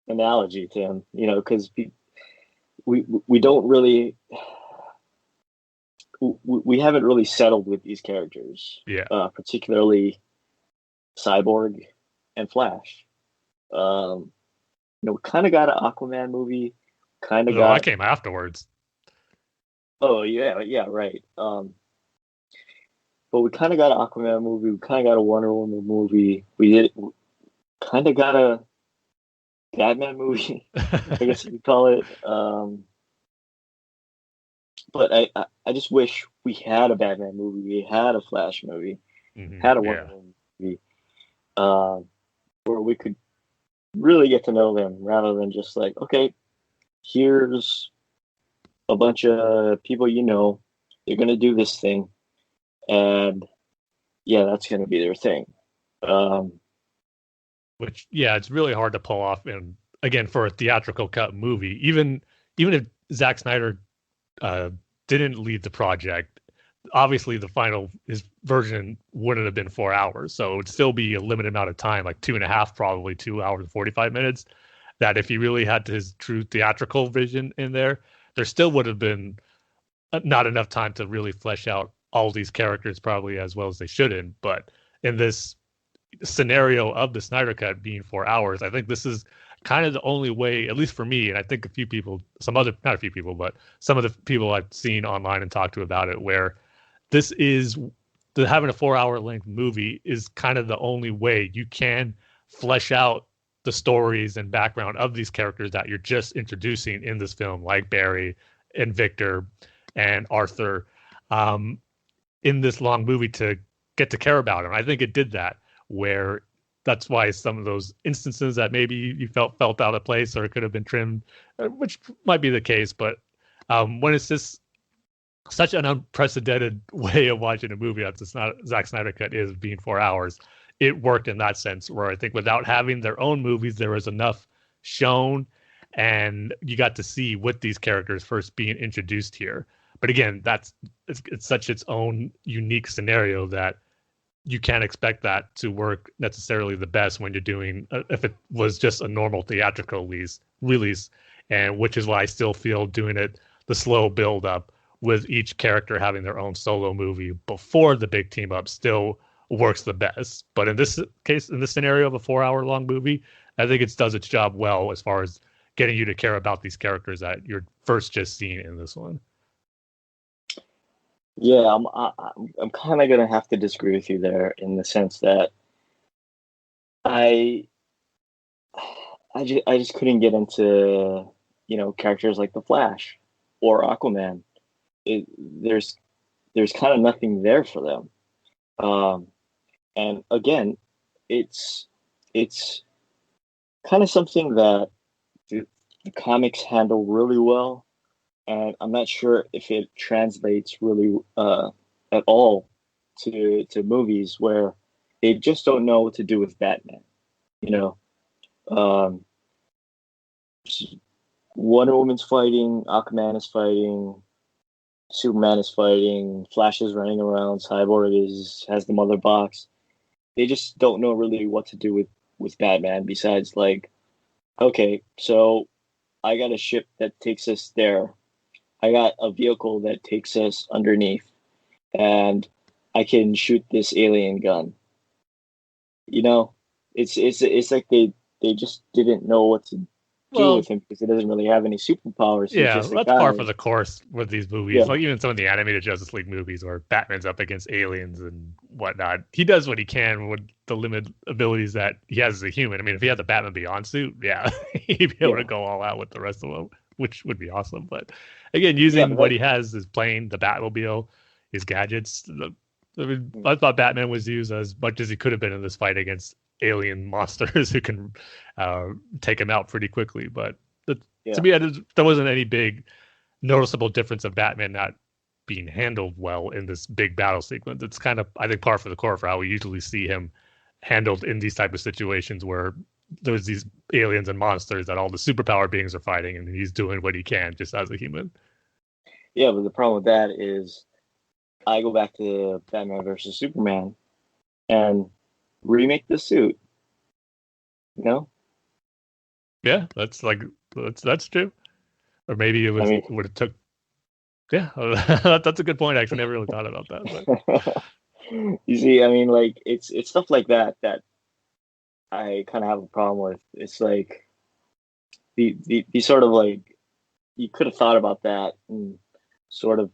analogy, Tim. Because we don't really we haven't really settled with these characters, Yeah. particularly Cyborg and Flash. Um, we kind of got an Aquaman movie, kind of No, that got. came afterwards. Oh yeah, yeah, right. But we kind of got an Aquaman movie. We kind of got a Wonder Woman movie. We did kind of got a Batman movie, I guess you could call it. But I just wish we had a Batman movie, we had a Flash movie, Hmm. had a Wonder Yeah. Woman movie, um, where we could really get to know them rather than just like, okay, here's a bunch of people they're gonna do this thing, and yeah, that's gonna be their thing. Um, Which, yeah, it's really hard to pull off. And again, for a theatrical cut movie, even if Zack Snyder uh, didn't lead the project, obviously the final his version wouldn't have been 4 hours, so it would still be a limited amount of time, like 2.5, probably 2 hours and 45 minutes. That if he really had his true theatrical vision in there, there still would have been not enough time to really flesh out all these characters probably as well as they should in. But in this scenario of the Snyder Cut being 4 hours, I think this is kind of the only way, at least for me, and I think a few people, some other, not a few people, but some of the people I've seen online and talked to about it, where this is having a 4 hour length movie is kind of the only way you can flesh out the stories and background of these characters that you're just introducing in this film, like Barry and Victor and Arthur, um, in this long movie to get to care about him. I think it did that, where that's why some of those instances that maybe you felt out of place or it could have been trimmed, which might be the case, but when it's just such an unprecedented way of watching a movie that the Zack Snyder cut is being 4 hours, it worked in that sense. Where I think without having their own movies, there was enough shown, and you got to see with these characters first being introduced here. But again, it's such its own unique scenario that you can't expect that to work necessarily the best when you're doing if it was just a normal theatrical release, and which is why I still feel doing it the slow build up with each character having their own solo movie before the big team up still works the best. But in this case, in this scenario of a 4 hour long movie, I think it does its job well as far as getting you to care about these characters that you're first just seeing in this one. yeah, I'm kind of gonna have to disagree with you there in the sense that I I just couldn't get into characters like the Flash or Aquaman. There's kind of nothing there for them. Um, and again, it's it's kind of something that the comics handle really well, and I'm not sure if it translates really at all to movies where they just don't know what to do with Batman. You know, um, Wonder Woman's fighting, Aquaman is fighting, Superman is fighting, Flash is running around, Cyborg has the mother box. They just don't know really what to do with Batman besides like, okay, so I got a ship that takes us there. I got a vehicle that takes us underneath, and I can shoot this alien gun. You know, it's like they just didn't know what to do Well, with him because he doesn't really have any superpowers. He's yeah, just a that's par for guy. the course with these movies. Yeah, Like even some of the animated Justice League movies where Batman's up against aliens and whatnot. He does what he can with the limited abilities that he has as a human. I mean, if he had the Batman Beyond suit, yeah, he'd be able to yeah, go all out with the rest of them, which would be awesome. But again, yeah. using But what he has, his plane, the Batmobile, his gadgets. I mean, I thought Batman was used as much as he could have been in this fight against alien monsters who can take him out pretty quickly. But to yeah, me, there wasn't any big noticeable difference of Batman not being handled well in this big battle sequence. It's kind of, I think, par for the course for how we usually see him handled in these type of situations where there's these aliens and monsters that all the superpower beings are fighting, and he's doing what he can just as a human. yeah. But the problem with that is, I go back to Batman versus Superman and remake the suit. You know, Yeah, that's true. Or maybe I mean, it would have took. Yeah, that's a good point. Actually, never really thought about that. But you see, I mean, like it's stuff like that that I kind of have a problem with. It's like the sort of like you could have thought about that and sort of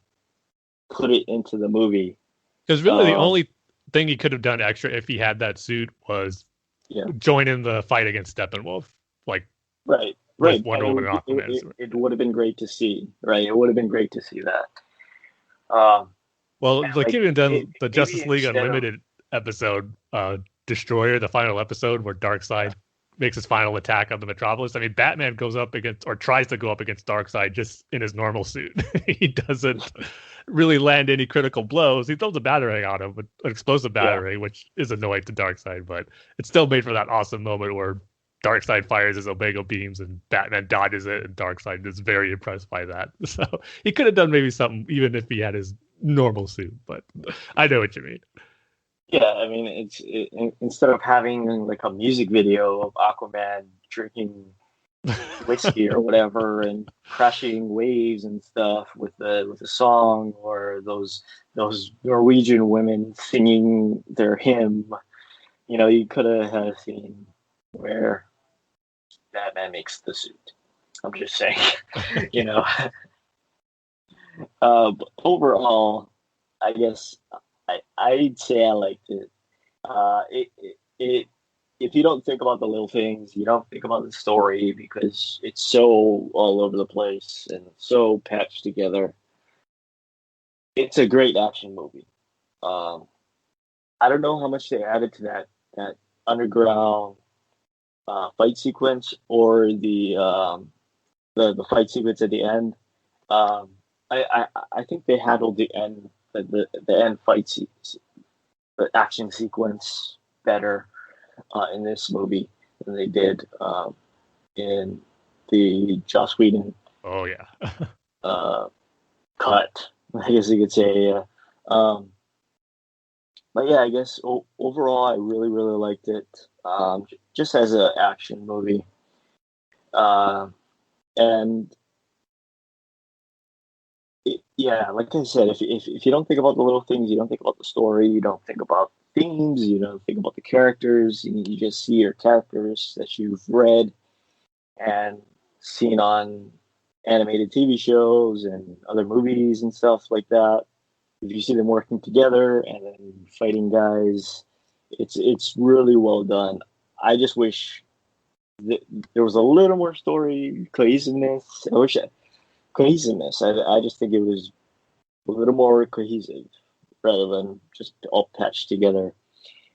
put it into the movie. because really the Um, only thing he could have done extra if he had that suit was yeah, join in the fight against Steppenwolf, like right, with right. And Wonder Woman and Aquaman. it would have been great to see, right? It would have been great to see that. Um, Well, and like like even done the maybe Justice League instead of Unlimited episode, Destroyer, the final episode where Darkseid makes his final attack on the Metropolis. I mean, Batman goes up against or tries to go up against Darkseid just in his normal suit. He doesn't really land any critical blows. He throws a batarang on him, but an explosive yeah, batarang, which is annoying to Darkseid, but it's still made for that awesome moment where Darkseid fires his Omega beams and Batman dodges it, and Darkseid is very impressed by that. So he could have done maybe something even if he had his normal suit, but I know what you mean. yeah. I mean, instead of having like a music video of Aquaman drinking whiskey or whatever and crashing waves and stuff with the song or those Norwegian women singing their hymn. You know, you could have had a scene where Batman makes the suit. I'm just saying, you know. But overall, I guess I'd say I liked it. It if you don't think about the little things, you don't think about the story because it's so all over the place and so patched together. It's a great action movie. Um, I don't know how much they added to that underground fight sequence or the fight sequence at the end. Um, I think they handled the end the action sequence better in this movie than they did in the Joss Whedon Oh yeah. uh, cut. I guess you could say. Um, but yeah, I guess overall, I really liked it. Just as an action movie, uh, and yeah, like I said, if you don't think about the little things, you don't think about the story, you don't think about themes, you don't think about the characters, you just see your characters that you've read and seen on animated TV shows and other movies and stuff like that. If you see them working together and then fighting guys, it's really well done. I just wish there was a little more story cohesiveness. I just think it was a little more cohesive rather than just all patched together.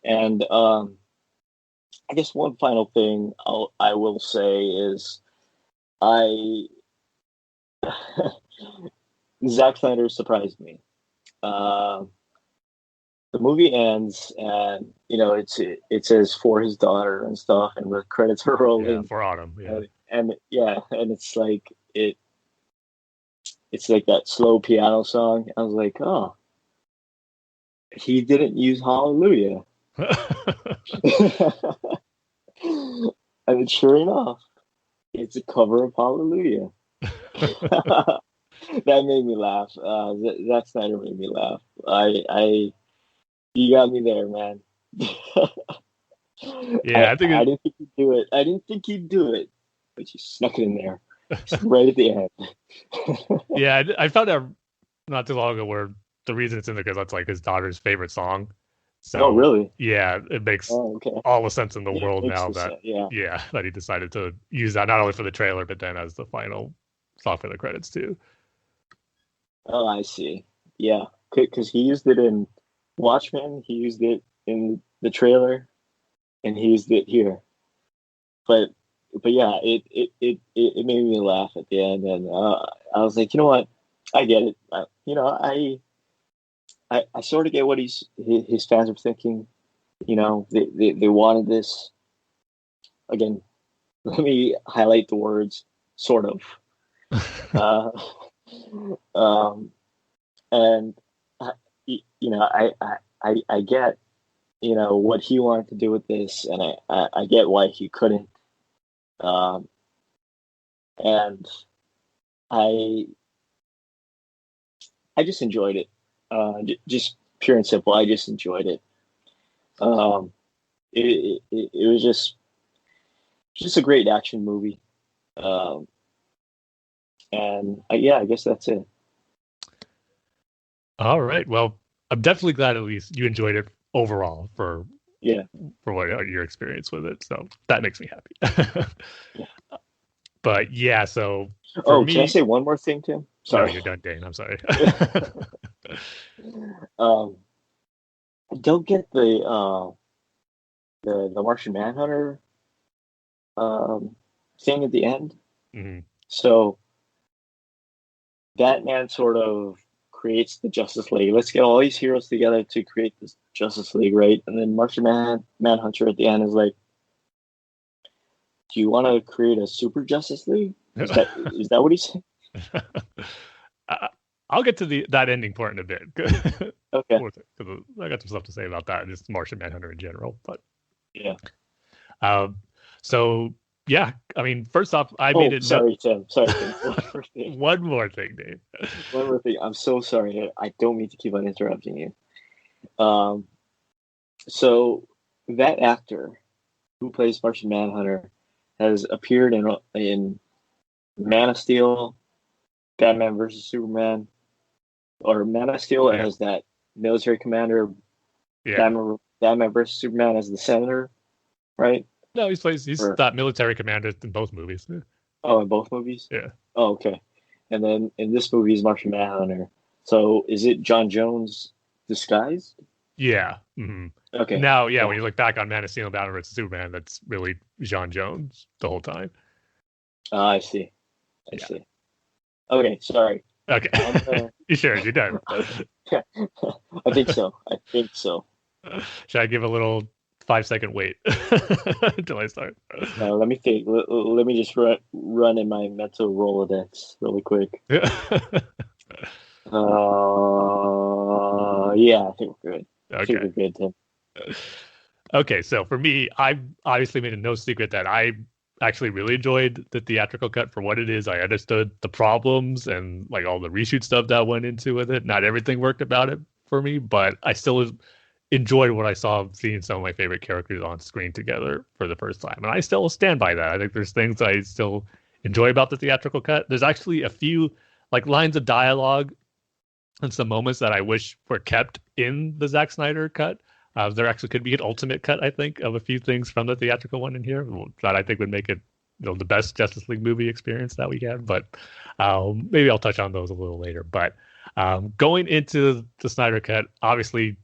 And I guess one final thing I will say is I Zack Snyder surprised me. Uh, the movie ends, and it says for his daughter and stuff, and the credits are Yeah, rolling, for Autumn. Yeah. and yeah, and it's like it's like that slow piano song. I was like, oh, he didn't use Hallelujah. And sure enough, it's a cover of Hallelujah. That made me laugh. Zack Snyder made me laugh. You got me there, man. Yeah, I think I didn't think he'd do it. I didn't think he'd do it, but you snuck it in there, right at the end. yeah, I found out not too long ago where the reason it's in there because that's like his daughter's favorite song. Oh, So really? yeah, it makes Oh, okay. all the sense in the Yeah, it world makes now the that sense. Yeah. that he decided to use that not only for the trailer but then as the final song for the credits too. Oh, I see. Yeah, because he used it in Watchmen. He used it in the trailer, and he used it here. But yeah, it made me laugh at the end, and I was like, you know what? I get it. I sort of get what his fans are thinking. They wanted this again. Let me highlight the words sort of. Uh, um, and I get what he wanted to do with this, and I get why he couldn't. Um, and I I just enjoyed it. Just pure and simple. I just enjoyed it. Um, it was just a great action movie. Um, and yeah, I guess that's it. All right. Well, I'm definitely glad at least you enjoyed it overall Yeah. for what your experience with it. So that makes me happy. But yeah, so for Oh, can I me, say one more thing, Tim? no, Sorry. you're done, Dane. I'm sorry. um, I don't get the Martian Manhunter thing at the end. hmm So Batman sort of creates the Justice League. Let's get all these heroes together to create this Justice League, right? And then Martian Manhunter at the end is like, "Do you want to create a Super Justice League? Is that what he said?" I- I'll get to that ending part in a bit. Okay. Because I got some stuff to say about that, and just Martian Manhunter in general. But Yeah. um, so yeah, I mean, first off, I made Oh, it. sorry, Tim. Sorry, Tim. One more thing. One more thing, Dave. One more thing. I'm so sorry. I don't mean to keep on interrupting you. So that actor who plays Martian Manhunter has appeared in Man of Steel, Batman versus Superman, or Man of Steel Yeah. as that military commander, Yeah. Batman versus Superman as the senator, right? No, he's Or that military commander in both movies. in both movies. Yeah. Oh, okay. And then in this movie is Martian Manhunter. So is it John Jones disguised? Yeah. Mm-hmm. Okay. Now, yeah, Yeah. when you look back on Man of Steel and Batman vs Superman, that's really John Jones the whole time. I see. I Yeah. see. Okay. Sorry. Okay. You sure? You're done. Yeah. I think so. I think so. Should I give a little 5-second wait until I start? Let me think. Let me just run in my mental Rolodex really quick. Yeah, I think we're good. I think Okay. we're good, Tim. Okay, so for me, I obviously made it no secret that I actually really enjoyed the theatrical cut for what it is. I understood the problems and like all the reshoot stuff that went into with it. Not everything worked about it for me, but I still enjoyed what I saw seeing some of my favorite characters on screen together for the first time. And I still stand by that. I think there's things I still enjoy about the theatrical cut. There's actually a few like lines of dialogue and some moments that I wish were kept in the Zack Snyder cut. There actually could be an ultimate cut, I think, of a few things from the theatrical one in here that I think would make it, the best Justice League movie experience that we had. But maybe I'll touch on those a little later. But going into the Snyder cut, obviously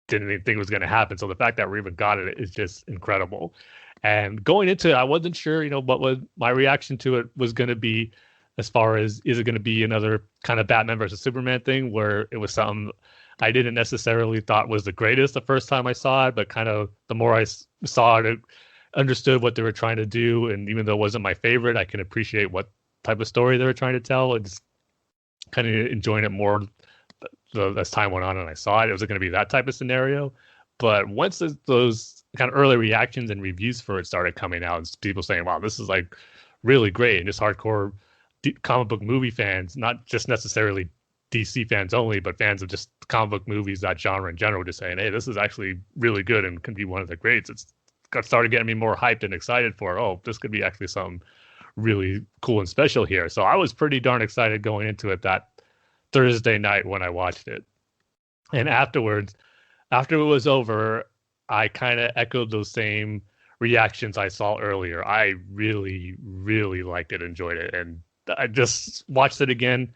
didn't even think it was going to happen. So the fact that we even got it is just incredible. And going into it, I wasn't sure, what was my reaction to it was going to be. as far as is it going to be another kind of Batman versus Superman thing where it was something I didn't necessarily thought was the greatest the first time I saw it, but kind of the more I saw it, understood what they were trying to do, and even though it wasn't my favorite, I can appreciate what type of story they were trying to tell, and just kind of enjoying it more as time went on and I saw it. It was going to be that type of scenario. But once those kind of early reactions and reviews for it started coming out, and people saying, wow, this is like really great, and just hardcore comic book movie fans, not just necessarily DC fans only, but fans of just comic book movies, that genre in general, just saying, hey, this is actually really good and can be one of the greats. It's started getting me more hyped and excited for, oh, this could be actually something really cool and special here. So I was pretty darn excited going into it that Thursday night when I watched it. And afterwards, after it was over, I kind of echoed those same reactions I saw earlier. I really, really liked it, enjoyed it. And I just watched it again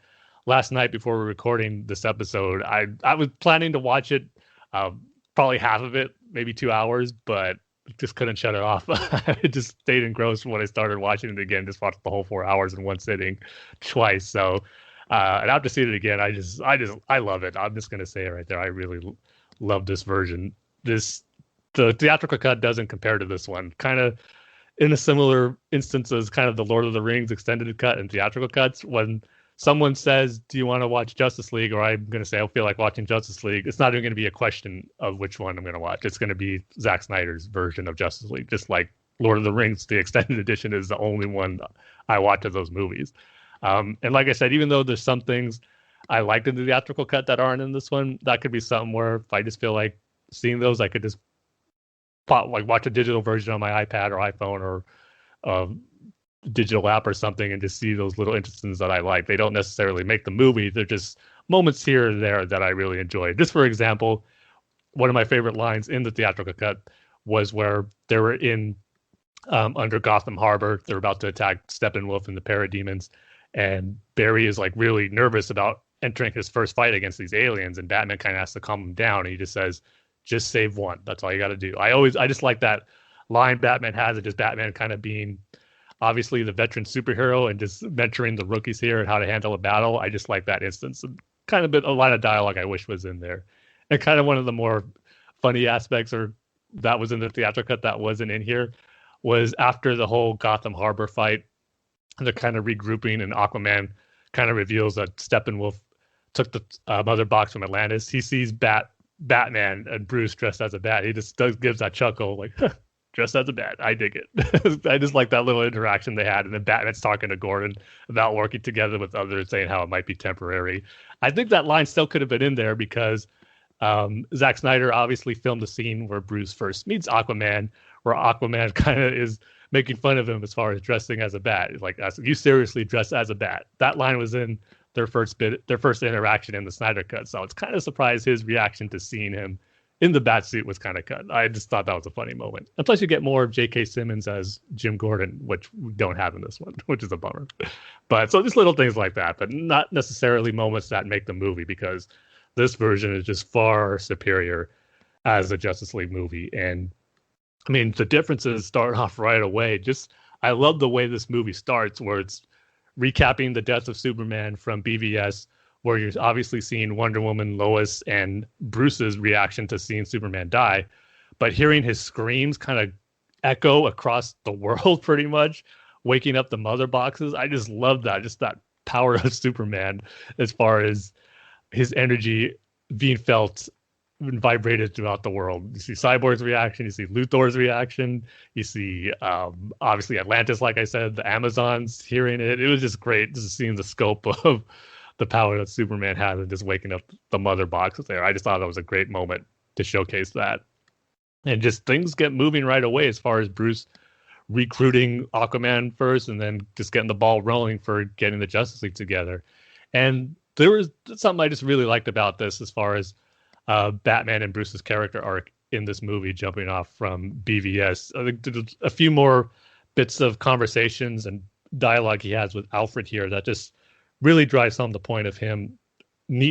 last night before we're recording this episode. I was planning to watch it, probably half of it, maybe 2 hours, but just couldn't shut it off. I just stayed engrossed when I started watching it again. Just watched the whole 4 hours in one sitting, twice. So, and after seeing it again, I love it. I'm just gonna say it right there. I really love this version. The theatrical cut doesn't compare to this one. Kind of in a similar instance as kind of the Lord of the Rings extended cut and theatrical cuts. When someone says, do you want to watch Justice League? Or I'm going to say, I feel like watching Justice League. It's not even going to be a question of which one I'm going to watch. It's going to be Zack Snyder's version of Justice League. Just like Lord of the Rings, the extended edition is the only one I watch of those movies. And like I said, even though there's some things I liked in the theatrical cut that aren't in this one, that could be something where if I just feel like seeing those, I could just watch a digital version on my iPad or iPhone or digital app or something and just see those little instances that I like. They don't necessarily make the movie. They're just moments here and there that I really enjoyed. Just for example, one of my favorite lines in the theatrical cut was where they were in under Gotham Harbor. They're about to attack Steppenwolf and the Parademons. And Barry is like really nervous about entering his first fight against these aliens. And Batman kind of has to calm him down. And he just says, just save one. That's all you got to do. I just like that line Batman has, of just Batman kind of being obviously the veteran superhero and just mentoring the rookies here and how to handle a battle. I just like that instance. Kind of a line of dialogue I wish was in there. And kind of one of the more funny aspects, or that was in the theatrical cut that wasn't in here, was after the whole Gotham Harbor fight, they're kind of regrouping and Aquaman kind of reveals that Steppenwolf took the mother box from Atlantis. He sees Batman and Bruce dressed as a bat. He just gives that chuckle like, dressed as a bat. I dig it. I just like that little interaction they had. And then Batman's talking to Gordon about working together with others, saying how it might be temporary. I think that line still could have been in there because Zack Snyder obviously filmed the scene where Bruce first meets Aquaman, where Aquaman kind of is making fun of him as far as dressing as a bat. Like, you seriously dress as a bat. That line was in their first interaction in the Snyder cut. So it's kind of surprised his reaction to seeing him in the bat suit was kind of cut. I just thought that was a funny moment. And plus you get more of J.K. Simmons as Jim Gordon, which we don't have in this one, which is a bummer. But so just little things like that, but not necessarily moments that make the movie, because this version is just far superior as a Justice League movie. And I mean, the differences start off right away. Just, I love the way this movie starts, where it's recapping the death of Superman from BVS, where you're obviously seeing Wonder Woman, Lois, and Bruce's reaction to seeing Superman die, but hearing his screams kind of echo across the world pretty much, waking up the mother boxes. I just love that, just that power of Superman as far as his energy being felt and vibrated throughout the world. You see Cyborg's reaction, you see Luthor's reaction, you see obviously Atlantis, like I said, the Amazons hearing it. It was just great just seeing the scope of the power that Superman has and just waking up the mother boxes there. I just thought that was a great moment to showcase that. And just things get moving right away as far as Bruce recruiting Aquaman first and then just getting the ball rolling for getting the Justice League together. And there was something I just really liked about this as far as Batman and Bruce's character arc in this movie, jumping off from BVS. I think there's a few more bits of conversations and dialogue he has with Alfred here that just really drives home the point of him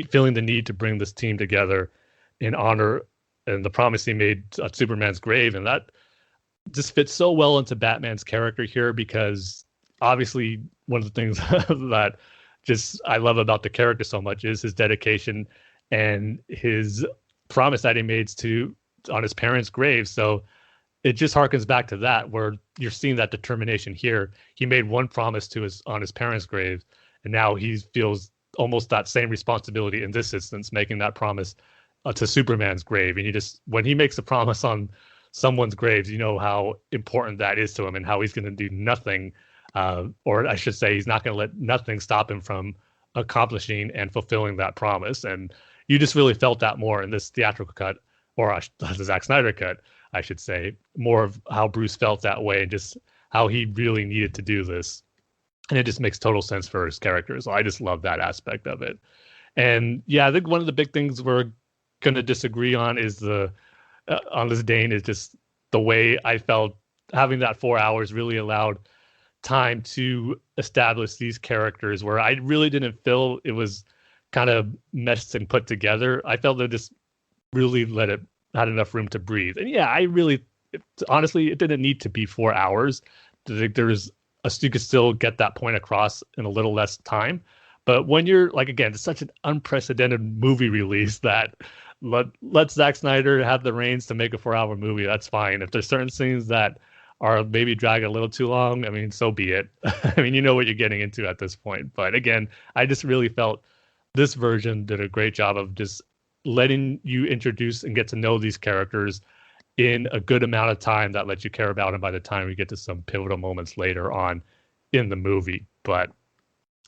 feeling the need to bring this team together in honor and the promise he made at Superman's grave. And that just fits so well into Batman's character here, because obviously one of the things that just I love about the character so much is his dedication and his promise that he made to on his parents' graves. So it just harkens back to that, where you're seeing that determination here. He made one promise to his on his parents' grave, and now he feels almost that same responsibility in this instance, making that promise to Superman's grave. And you just, when he makes a promise on someone's graves, you know how important that is to him and how he's going to do nothing, or I should say, he's not going to let nothing stop him from accomplishing and fulfilling that promise. And you just really felt that more in this theatrical cut, or the Zack Snyder cut, I should say, more of how Bruce felt that way and just how he really needed to do this. And it just makes total sense for his character. So I just love that aspect of it. And yeah, I think one of the big things we're going to disagree on is on this Dane is just the way I felt having that 4 hours really allowed time to establish these characters, where I really didn't feel it was kind of meshed and put together. I felt they just really had enough room to breathe. And yeah, honestly, it didn't need to be 4 hours. You could still get that point across in a little less time. But when you're like, again, it's such an unprecedented movie release that let Zack Snyder have the reins to make a 4-hour movie. That's fine. If there's certain scenes that are maybe dragging a little too long, I mean, so be it. I mean, you know what you're getting into at this point. But again, I just really felt this version did a great job of just letting you introduce and get to know these characters in a good amount of time that lets you care about them by the time we get to some pivotal moments later on in the movie.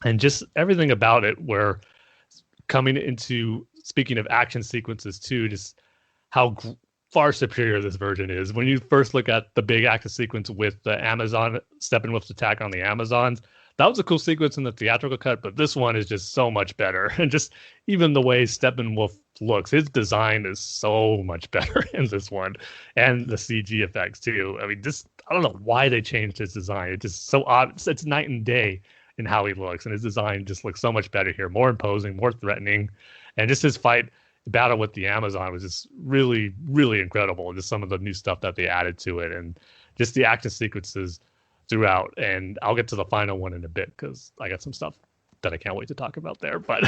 And just everything about it, where coming into, speaking of action sequences too, just how far superior this version is. When you first look at the big action sequence with the Amazon, Steppenwolf's attack on the Amazons, that was a cool sequence in the theatrical cut, but this one is just so much better. And just even the way Steppenwolf looks, his design is so much better in this one. And the CG effects too. I mean, I don't know why they changed his design. It's just so odd. It's night and day in how he looks. And his design just looks so much better here, more imposing, more threatening. And just his battle with the Amazon was just really, really incredible. Just some of the new stuff that they added to it, and just the action sequences throughout. And I'll get to the final one in a bit because I got some stuff that I can't wait to talk about there. But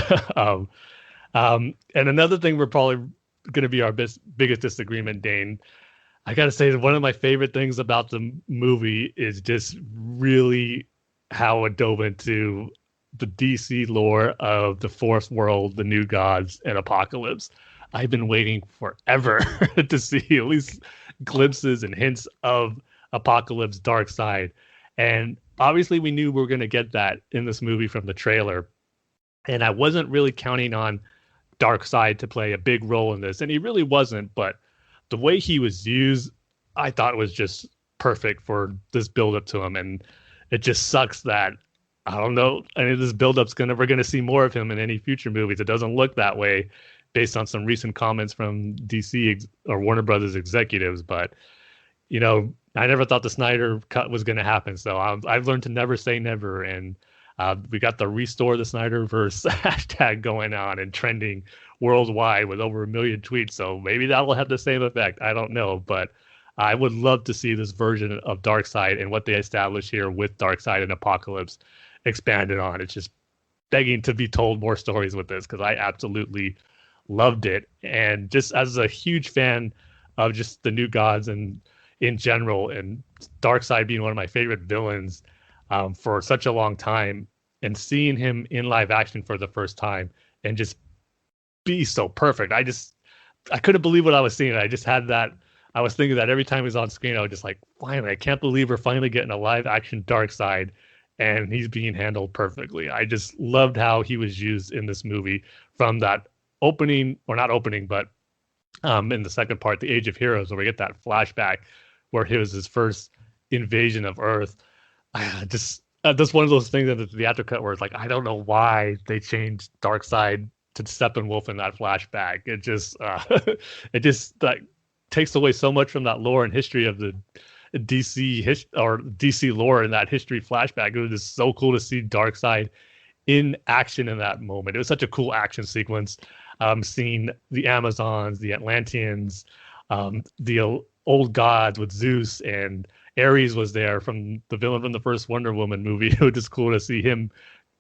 and another thing we're probably going to be our biggest disagreement, Dane, I got to say that one of my favorite things about the movie is just really how it dove into the DC lore of the Fourth World, the New Gods, and Apocalypse. I've been waiting forever to see at least glimpses and hints of Apocalypse Dark Side. And obviously we knew we were going to get that in this movie from the trailer. And I wasn't really counting on Dark Side to play a big role in this. And he really wasn't, but the way he was used, I thought was just perfect for this build-up to him. And it just sucks that, I don't know, I mean, this build-up's we're going to see more of him in any future movies. It doesn't look that way based on some recent comments from DC or Warner Brothers executives. But, you know, I never thought the Snyder cut was going to happen. So I've learned to never say never. And we got the Restore the Snyderverse hashtag going on and trending worldwide with over 1 million tweets. So maybe that will have the same effect. I don't know. But I would love to see this version of Darkseid and what they established here with Darkseid and Apocalypse expanded on. It's just begging to be told more stories with this because I absolutely loved it. And just as a huge fan of just the New Gods and in general, and Darkseid being one of my favorite villains for such a long time, and seeing him in live action for the first time and just be so perfect. I couldn't believe what I was seeing. I just had that. I was thinking that every time he was on screen, I was just like, finally, I can't believe we're finally getting a live action Darkseid, and he's being handled perfectly. I just loved how he was used in this movie from that opening, or not opening, but in the second part, the Age of Heroes, where we get that flashback where it was his first invasion of Earth. That's one of those things in the theatrical cut where it's like, I don't know why they changed Darkseid to Steppenwolf in that flashback. It just like takes away so much from that lore and history of the DC lore in that history flashback. It was just so cool to see Darkseid in action in that moment. It was such a cool action sequence. Seeing the Amazons, the Atlanteans, the old gods with Zeus and Ares was there from the villain from the first Wonder Woman movie. It was just cool to see him,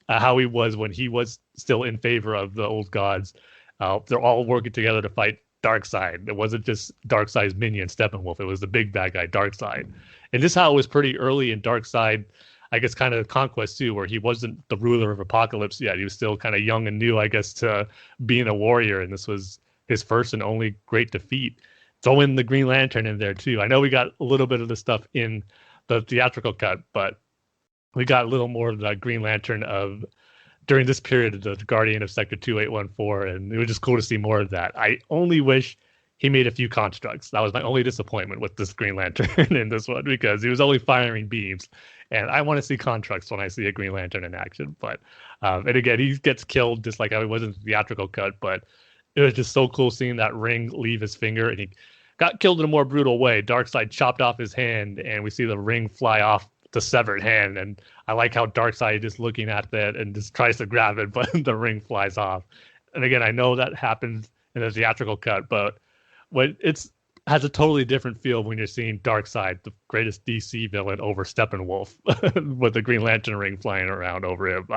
how he was when he was still in favor of the old gods. They're all working together to fight Darkseid. It wasn't just Darkseid's minion, Steppenwolf. It was the big bad guy, Darkseid. And this how it was pretty early in Darkseid, I guess, kind of conquest too, where he wasn't the ruler of Apocalypse yet. He was still kind of young and new, I guess, to being a warrior. And this was his first and only great defeat. Throw in the Green Lantern in there too. I know we got a little bit of the stuff in the theatrical cut, but we got a little more of the Green Lantern of during this period of the Guardian of Sector 2814, and it was just cool to see more of that. I only wish he made a few constructs. That was my only disappointment with this Green Lantern in this one, because he was only firing beams, and I want to see constructs when I see a Green Lantern in action. But and again, he gets killed just like I was in the theatrical cut, but it was just so cool seeing that ring leave his finger, and he got killed in a more brutal way. Darkseid chopped off his hand, and we see the ring fly off the severed hand. And I like how Darkseid is looking at that and just tries to grab it, but the ring flies off. And again, I know that happens in the theatrical cut, but when it's has a totally different feel when you're seeing Darkseid, the greatest DC villain, over Steppenwolf with the Green Lantern ring flying around over him.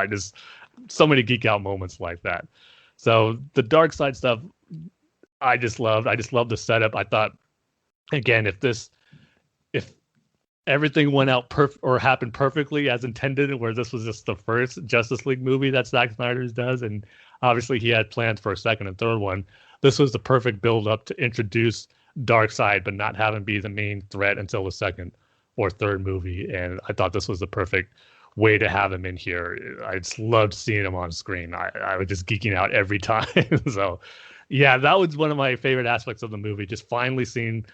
So many geek out moments like that. So the Darkseid stuff, I just loved. I just loved the setup. I thought, again, if everything went out or happened perfectly as intended, where this was just the first Justice League movie that Zack Snyder does, and obviously he had plans for a second and third one, this was the perfect build up to introduce Darkseid, but not have him be the main threat until the second or third movie. And I thought this was the perfect way to have him in here. I just loved seeing him on screen. I was just geeking out every time. So yeah, that was one of my favorite aspects of the movie, just finally seeing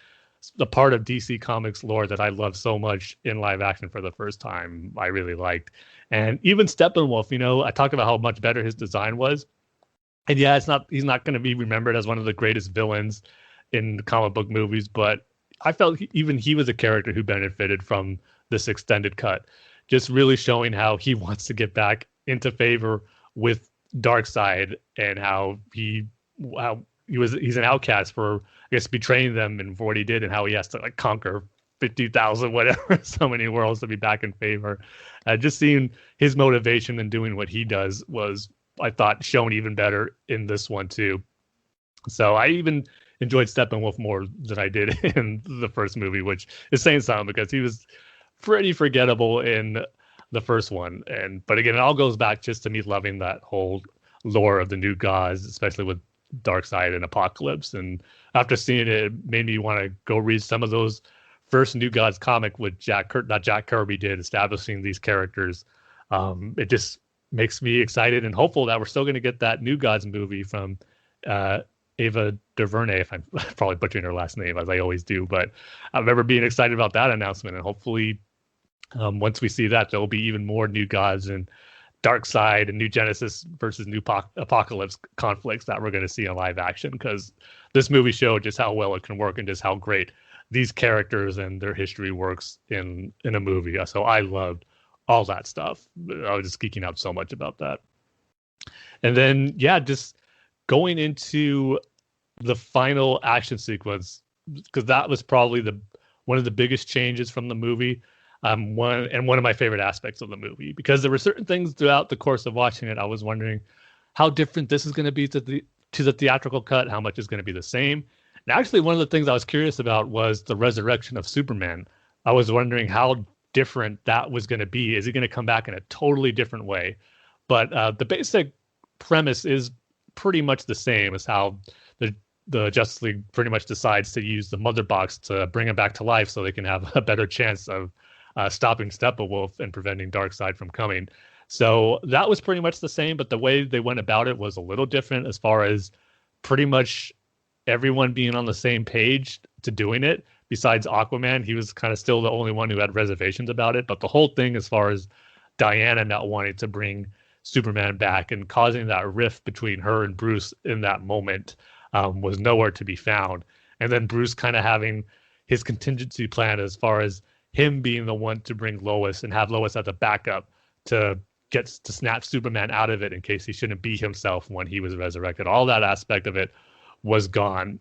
the part of DC Comics lore that I love so much in live action for the first time. I really liked. And even Steppenwolf, I talked about how much better his design was. And yeah, he's not going to be remembered as one of the greatest villains in comic book movies, but I felt even he was a character who benefited from this extended cut, just really showing how he wants to get back into favor with Darkseid, and how he's an outcast for, I guess, betraying them and for what he did, and how he has to conquer 50,000 whatever so many worlds to be back in favor. Just seeing his motivation and doing what he does was, I thought, shown even better in this one too. So I even enjoyed Steppenwolf more than I did in the first movie, which is saying something, because he was pretty forgettable in the first one. But again, it all goes back just to me loving that whole lore of the new gods, especially with Darkseid and Apocalypse. And after seeing it, it made me want to go read some of those first New Gods comic with Jack Kirby did, establishing these characters. It just makes me excited and hopeful that we're still going to get that New Gods movie from Ava DuVernay, if I'm probably butchering her last name, as I always do. But I remember being excited about that announcement, and hopefully once we see that, there'll be even more New Gods and Darkseid and New Genesis versus New Apocalypse conflicts that we're going to see in live action, because this movie showed just how well it can work and just how great these characters and their history works in a movie. So I loved all that stuff. I was just geeking out so much about that. And then, yeah, just going into the final action sequence, because that was probably one of the biggest changes from the movie. One of my favorite aspects of the movie, because there were certain things throughout the course of watching it, I was wondering how different this is going to be to the theatrical cut, how much is going to be the same. And actually, one of the things I was curious about was the resurrection of Superman. I was wondering how different that was going to be. Is he going to come back in a totally different way? But the basic premise is pretty much the same as how the Justice League pretty much decides to use the Mother Box to bring him back to life so they can have a better chance of stopping Steppenwolf and preventing Darkseid from coming. So that was pretty much the same, but the way they went about it was a little different, as far as pretty much everyone being on the same page to doing it. Besides Aquaman, he was kind of still the only one who had reservations about it. But the whole thing, as far as Diana not wanting to bring Superman back and causing that rift between her and Bruce in that moment, was nowhere to be found. And then Bruce kind of having his contingency plan, as far as him being the one to bring Lois and have Lois as a backup to snap Superman out of it in case he shouldn't be himself when he was resurrected. All that aspect of it was gone.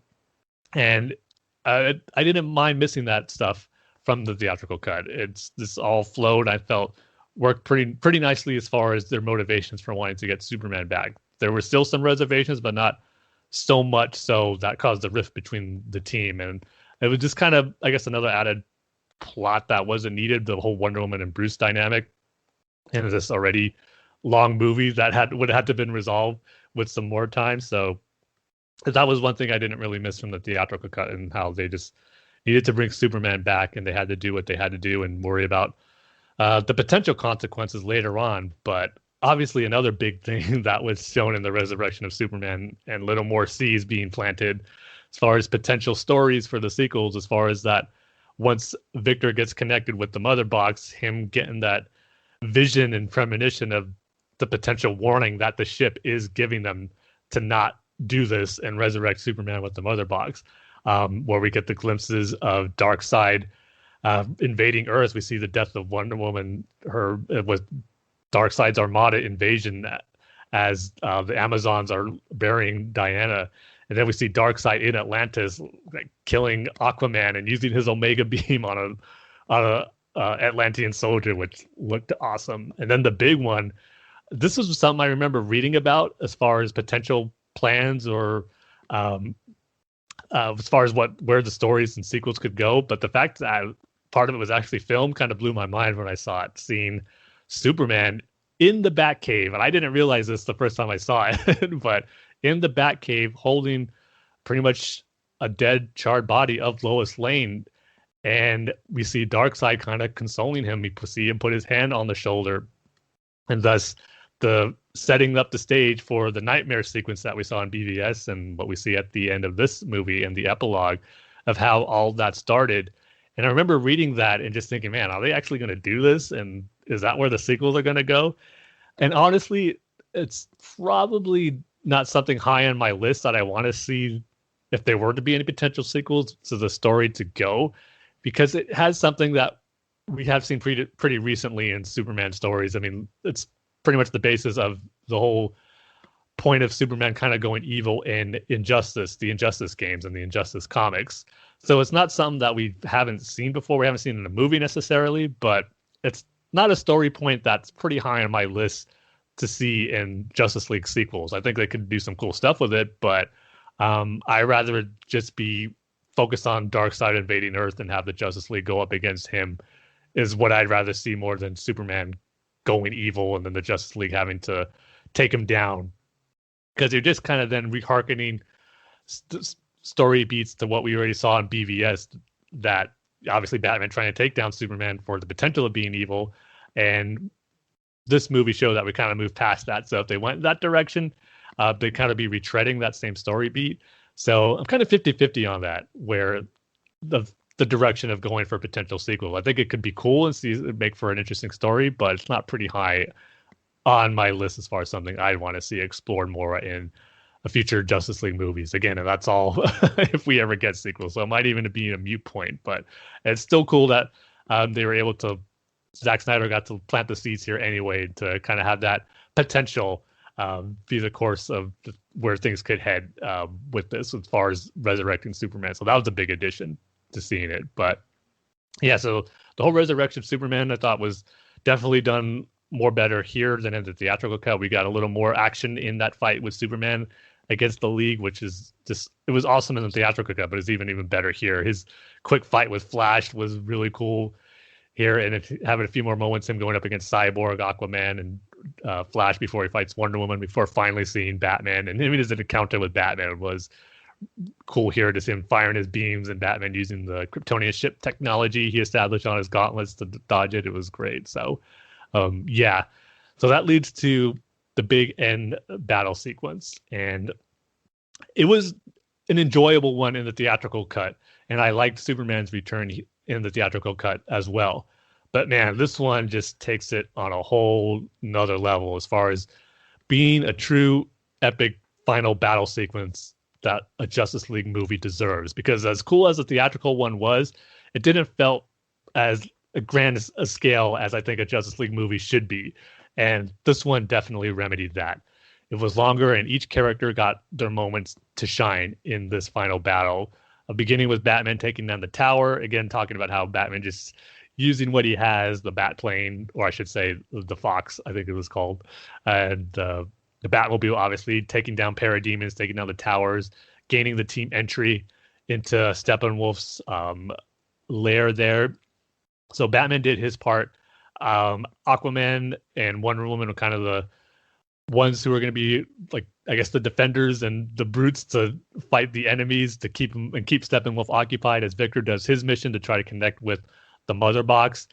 And I didn't mind missing that stuff from the theatrical cut. It's this all flowed. I felt worked pretty nicely as far as their motivations for wanting to get Superman back. There were still some reservations, but not so much so that caused a rift between the team. And it was just kind of, I guess, another added plot that wasn't needed. The whole Wonder Woman and Bruce dynamic in this already long movie that would have had to been resolved with some more time. So that was one thing I didn't really miss from the theatrical cut, and how they just needed to bring Superman back, and they had to do what they had to do and worry about the potential consequences later on. But obviously another big thing that was shown in the resurrection of Superman, and little more seeds being planted as far as potential stories for the sequels, as far as that once Victor gets connected with the mother box, him getting that vision and premonition of the potential warning that the ship is giving them to not do this and resurrect Superman with the mother box, where we get the glimpses of Darkseid invading Earth. We see the death of Wonder Woman, her with Darkseid's Armada invasion, as the Amazons are burying Diana. And then we see Darkseid in Atlantis, like, killing Aquaman and using his Omega beam on a Atlantean soldier, which looked awesome. And then the big one, this was something I remember reading about as far as potential plans, or as far as where the stories and sequels could go. But the fact that part of it was actually filmed kind of blew my mind when I saw it, seeing Superman in the Batcave. And I didn't realize this the first time I saw it, but in the Batcave holding pretty much a dead, charred body of Lois Lane. And we see Darkseid kind of consoling him. We see him put his hand on the shoulder, and thus the setting up the stage for the nightmare sequence that we saw in BVS, and what we see at the end of this movie and the epilogue of how all that started. And I remember reading that and just thinking, man, are they actually going to do this? And is that where the sequels are going to go? And honestly, it's probably not something high on my list that I want to see if there were to be any potential sequels to the story to go, because it has something that we have seen pretty recently in Superman stories. I mean, it's pretty much the basis of the whole point of Superman kind of going evil in Injustice, the Injustice games and the Injustice comics. So it's not something that we haven't seen before. We haven't seen in a movie necessarily, but it's not a story point that's pretty high on my list to see in Justice League sequels. I think they could do some cool stuff with it, but I rather just be focused on Darkseid invading Earth and have the Justice League go up against him is what I'd rather see, more than Superman going evil and then the Justice League having to take him down. Because you're just kind of then reharkening story beats to what we already saw in BVS, that obviously Batman trying to take down Superman for the potential of being evil. And this movie showed that we kind of moved past that. So if they went that direction, they'd kind of be retreading that same story beat. So I'm kind of 50-50 on that, where the direction of going for a potential sequel. I think it could be cool and make for an interesting story, but it's not pretty high on my list as far as something I'd want to see explored more in a future Justice League movies. Again, and that's all if we ever get sequels. So it might even be a mute point, but it's still cool that they were able to, Zack Snyder got to plant the seeds here anyway to kind of have that potential be the course of where things could head with this as far as resurrecting Superman. So that was a big addition to seeing it. But yeah, so the whole resurrection of Superman I thought was definitely done more better here than in the theatrical cut. We got a little more action in that fight with Superman against the League, which is just, it was awesome in the theatrical cut, but it's even better here. His quick fight with Flash was really cool here, and having a few more moments, him going up against Cyborg, Aquaman, and Flash before he fights Wonder Woman, before finally seeing Batman. And even his encounter with Batman was cool here, to see him firing his beams and Batman using the Kryptonian ship technology he established on his gauntlets to dodge it. It was great. So yeah, so that leads to the big end battle sequence, and it was an enjoyable one in the theatrical cut, and I liked Superman's return in the theatrical cut as well. But man, this one just takes it on a whole nother level as far as being a true epic final battle sequence that a Justice League movie deserves. Because as cool as the theatrical one was, it didn't felt as a grand a scale as I think a Justice League movie should be. And this one definitely remedied that. It was longer, and each character got their moments to shine in this final battle beginning with Batman taking down the tower. Again, talking about how Batman just using what he has, the bat plane, or I should say the Fox, I think it was called, and the Batmobile, obviously taking down parademons, taking down the towers, gaining the team entry into Steppenwolf's lair there. So Batman did his part. Aquaman and Wonder Woman are kind of the ones who are going to be, like, I guess, the defenders and the brutes to fight the enemies to keep them and keep Steppenwolf occupied as Victor does his mission to try to connect with the Mother Box.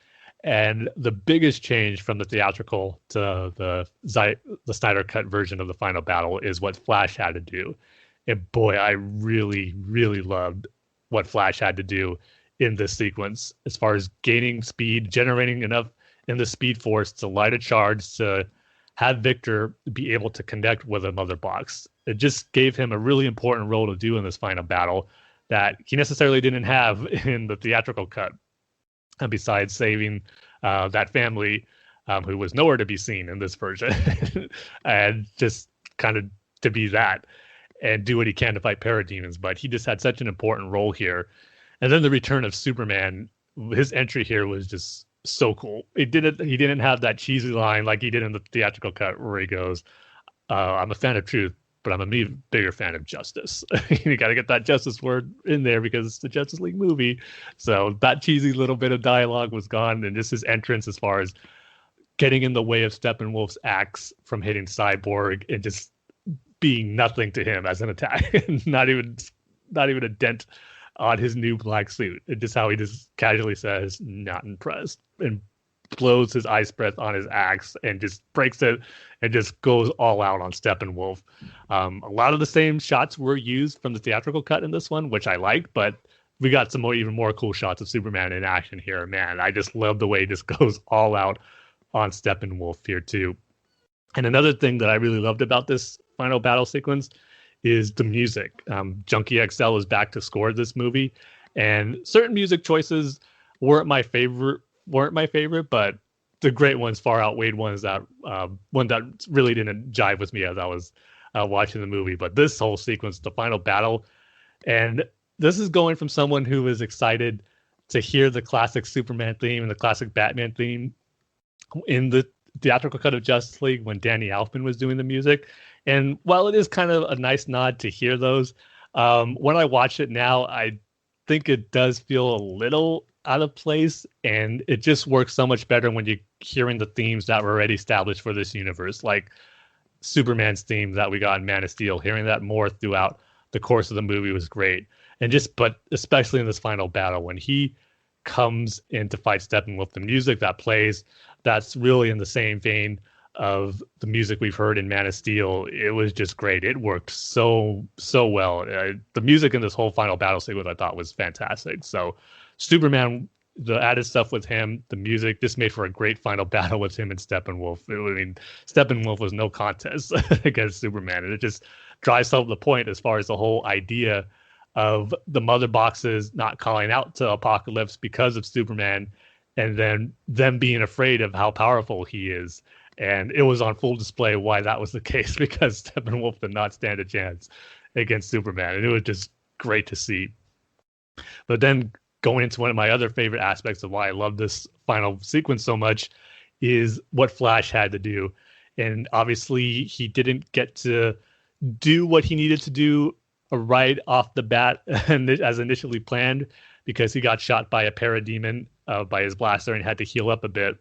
And the biggest change from the theatrical to the Snyder cut version of the final battle is what Flash had to do. And boy, I really, really loved what Flash had to do in this sequence as far as gaining speed, generating enough in the Speed Force to light a charge to have Victor be able to connect with a Mother Box. It just gave him a really important role to do in this final battle that he necessarily didn't have in the theatrical cut. And besides saving that family who was nowhere to be seen in this version, and just kind of to be that and do what he can to fight parademons. But he just had such an important role here. And then the return of Superman, his entry here was just so cool. He didn't have that cheesy line like he did in the theatrical cut where he goes, I'm a fan of truth, but I'm a bigger fan of justice. You got to get that justice word in there because it's the Justice League movie. So that cheesy little bit of dialogue was gone. And just his entrance as far as getting in the way of Steppenwolf's axe from hitting Cyborg and just being nothing to him as an attack. not even a dent on his new black suit. It's just how he just casually says, not impressed, and blows his ice breath on his axe and just breaks it and just goes all out on Steppenwolf. A lot of the same shots were used from the theatrical cut in this one, which I liked, but we got some even more cool shots of Superman in action here. Man, I just love the way he just goes all out on Steppenwolf here too. And another thing that I really loved about this final battle sequence is the music. Junkie XL is back to score this movie, and certain music choices weren't my favorite, but the great ones far outweighed ones that one that really didn't jive with me as I was watching the movie. But this whole sequence, the final battle, and this is going from someone who was excited to hear the classic Superman theme and the classic Batman theme in the theatrical cut of Justice League when Danny Elfman was doing the music. And while it is kind of a nice nod to hear those, when I watch it now, I think it does feel a little out of place, and it just works so much better when you're hearing the themes that were already established for this universe, like Superman's theme that we got in Man of Steel. Hearing that more throughout the course of the movie was great. But especially in this final battle, when he comes in to fight Steppenwolf, the music that plays, that's really in the same vein of the music we've heard in Man of Steel. It was just great. It worked so well. The music in this whole final battle sequence I thought was fantastic. So Superman, the added stuff with him, the music, just made for a great final battle with him and Steppenwolf. Steppenwolf was no contest against Superman, and it just drives home the point as far as the whole idea of the Mother Boxes not calling out to Apocalypse because of Superman, and then them being afraid of how powerful he is. And it was on full display why that was the case, because Steppenwolf did not stand a chance against Superman. And it was just great to see. But then going into one of my other favorite aspects of why I love this final sequence so much is what Flash had to do. And obviously he didn't get to do what he needed to do right off the bat as initially planned, because he got shot by a parademon by his blaster and had to heal up a bit.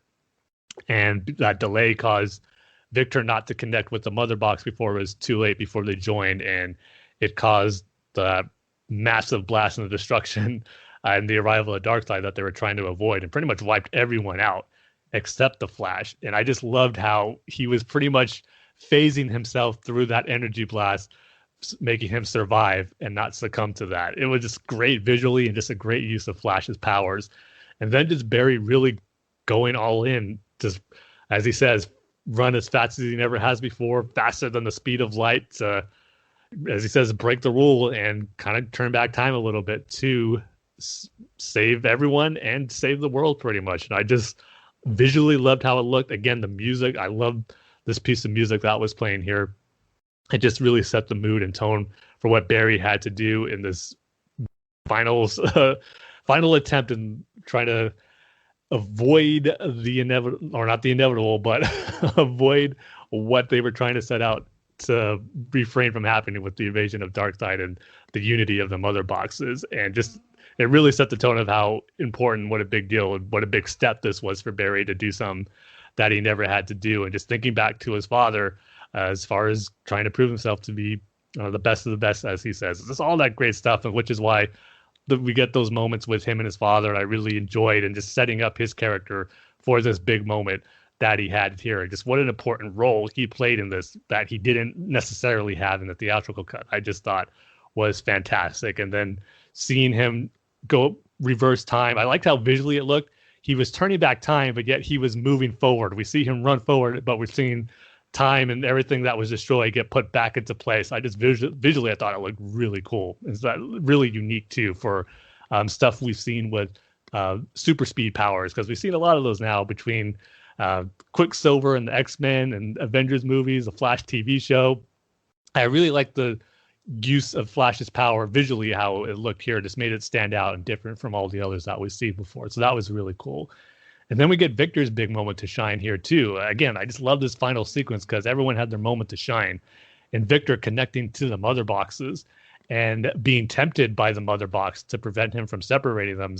And that delay caused Victor not to connect with the Mother Box before it was too late, before they joined, and it caused the massive blast and the destruction and the arrival of Darkseid that they were trying to avoid, and pretty much wiped everyone out except the Flash. And I just loved how he was pretty much phasing himself through that energy blast, making him survive and not succumb to that. It was just great visually and just a great use of Flash's powers. And then just Barry really going all in, just, as he says, run as fast as he never has before, faster than the speed of light, to, as he says, break the rule and kind of turn back time a little bit to save everyone and save the world pretty much. And I just visually loved how it looked. Again, the music, I love this piece of music that was playing here. It just really set the mood and tone for what Barry had to do in this final attempt in trying to avoid the inevitable, or not the inevitable, but avoid what they were trying to set out to refrain from happening with the invasion of Darkseid and the unity of the mother boxes. And just, it really set the tone of how important, what a big deal, and what a big step this was for Barry to do something that he never had to do. And just thinking back to his father, as far as trying to prove himself to be the best of the best, as he says. It's just all that great stuff, and which is why we get those moments with him and his father. And I really enjoyed, and just setting up his character for this big moment that he had here. Just what an important role he played in this that he didn't necessarily have in the theatrical cut. I just thought was fantastic. And then seeing him go reverse time, I liked how visually it looked. He was turning back time, but yet he was moving forward. We see him run forward, but we're seeing time and everything that was destroyed get put back into place. I just visually, I thought it looked really cool. It's that really unique too for stuff we've seen with super speed powers, because we've seen a lot of those now between Quicksilver and the X-Men and Avengers movies, the Flash TV show. I really like the use of Flash's power visually, how it looked here. Just made it stand out and different from all the others that we've seen before. So that was really cool. And then we get Victor's big moment to shine here too. Again, I just love this final sequence because everyone had their moment to shine. And Victor connecting to the mother boxes and being tempted by the mother box to prevent him from separating them,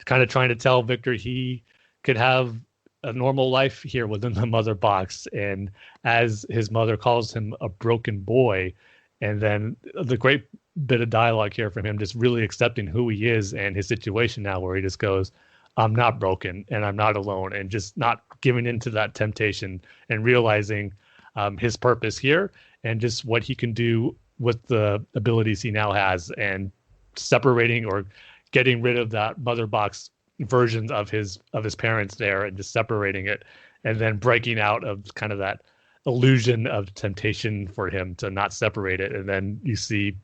kind of trying to tell Victor he could have a normal life here within the mother box. And as his mother calls him a broken boy, and then the great bit of dialogue here from him, just really accepting who he is and his situation now, where he just goes, I'm not broken and I'm not alone, and just not giving into that temptation and realizing his purpose here and just what he can do with the abilities he now has, and separating or getting rid of that mother box versions of his parents there, and just separating it, and then breaking out of kind of that illusion of temptation for him to not separate it. And then you see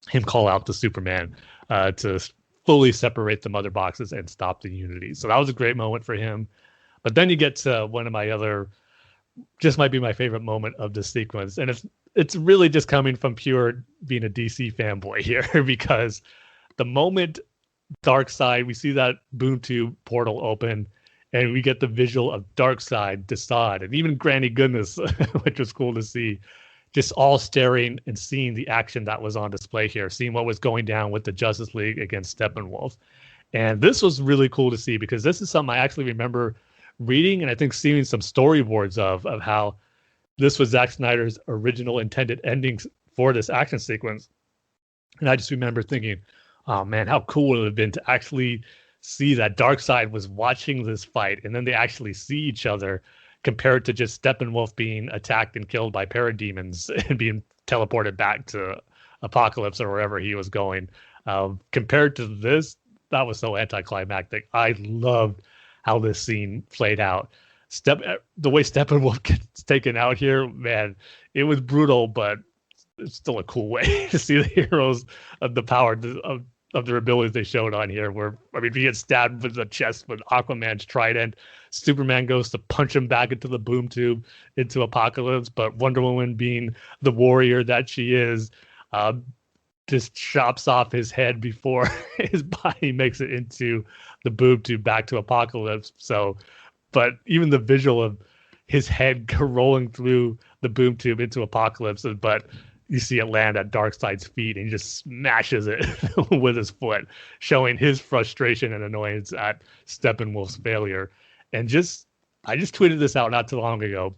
him call out to Superman to fully separate the mother boxes and stop the unity. So that was a great moment for him. But then you get to one of my other, just might be my favorite moment of this sequence. And it's really just coming from pure being a DC fanboy here, because the moment Darkseid, we see that boom tube portal open, and we get the visual of Darkseid, Desaad, and even Granny Goodness, which was cool to see, just all staring and seeing the action that was on display here, seeing what was going down with the Justice League against Steppenwolf. And this was really cool to see, because this is something I actually remember reading, and I think seeing some storyboards of how this was Zack Snyder's original intended ending for this action sequence. And I just remember thinking, oh man, how cool it would have been to actually see that Darkseid was watching this fight, and then they actually see each other, compared to just Steppenwolf being attacked and killed by parademons and being teleported back to Apocalypse or wherever he was going. Compared to this, that was so anticlimactic. I loved how this scene played out. The way Steppenwolf gets taken out here, man, it was brutal, but it's still a cool way to see the heroes of the power of their abilities they showed on here, where, I mean, he gets stabbed with the chest with Aquaman's trident. Superman goes to punch him back into the boom tube, into Apocalypse, but Wonder Woman, being the warrior that she is, just chops off his head before his body makes it into the boom tube back to Apocalypse. So, but even the visual of his head rolling through the boom tube into Apocalypse, but you see it land at Darkseid's feet, and he just smashes it with his foot, showing his frustration and annoyance at Steppenwolf's failure. And I just tweeted this out not too long ago.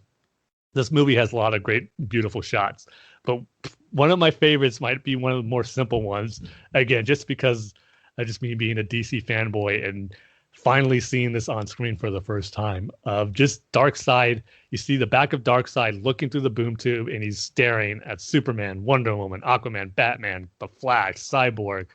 This movie has a lot of great, beautiful shots, but one of my favorites might be one of the more simple ones. Again, just because of just me being a DC fanboy and finally seeing this on screen for the first time, of just Darkseid. You see the back of Darkseid looking through the boom tube, and he's staring at Superman, Wonder Woman, Aquaman, Batman, the Flash, Cyborg,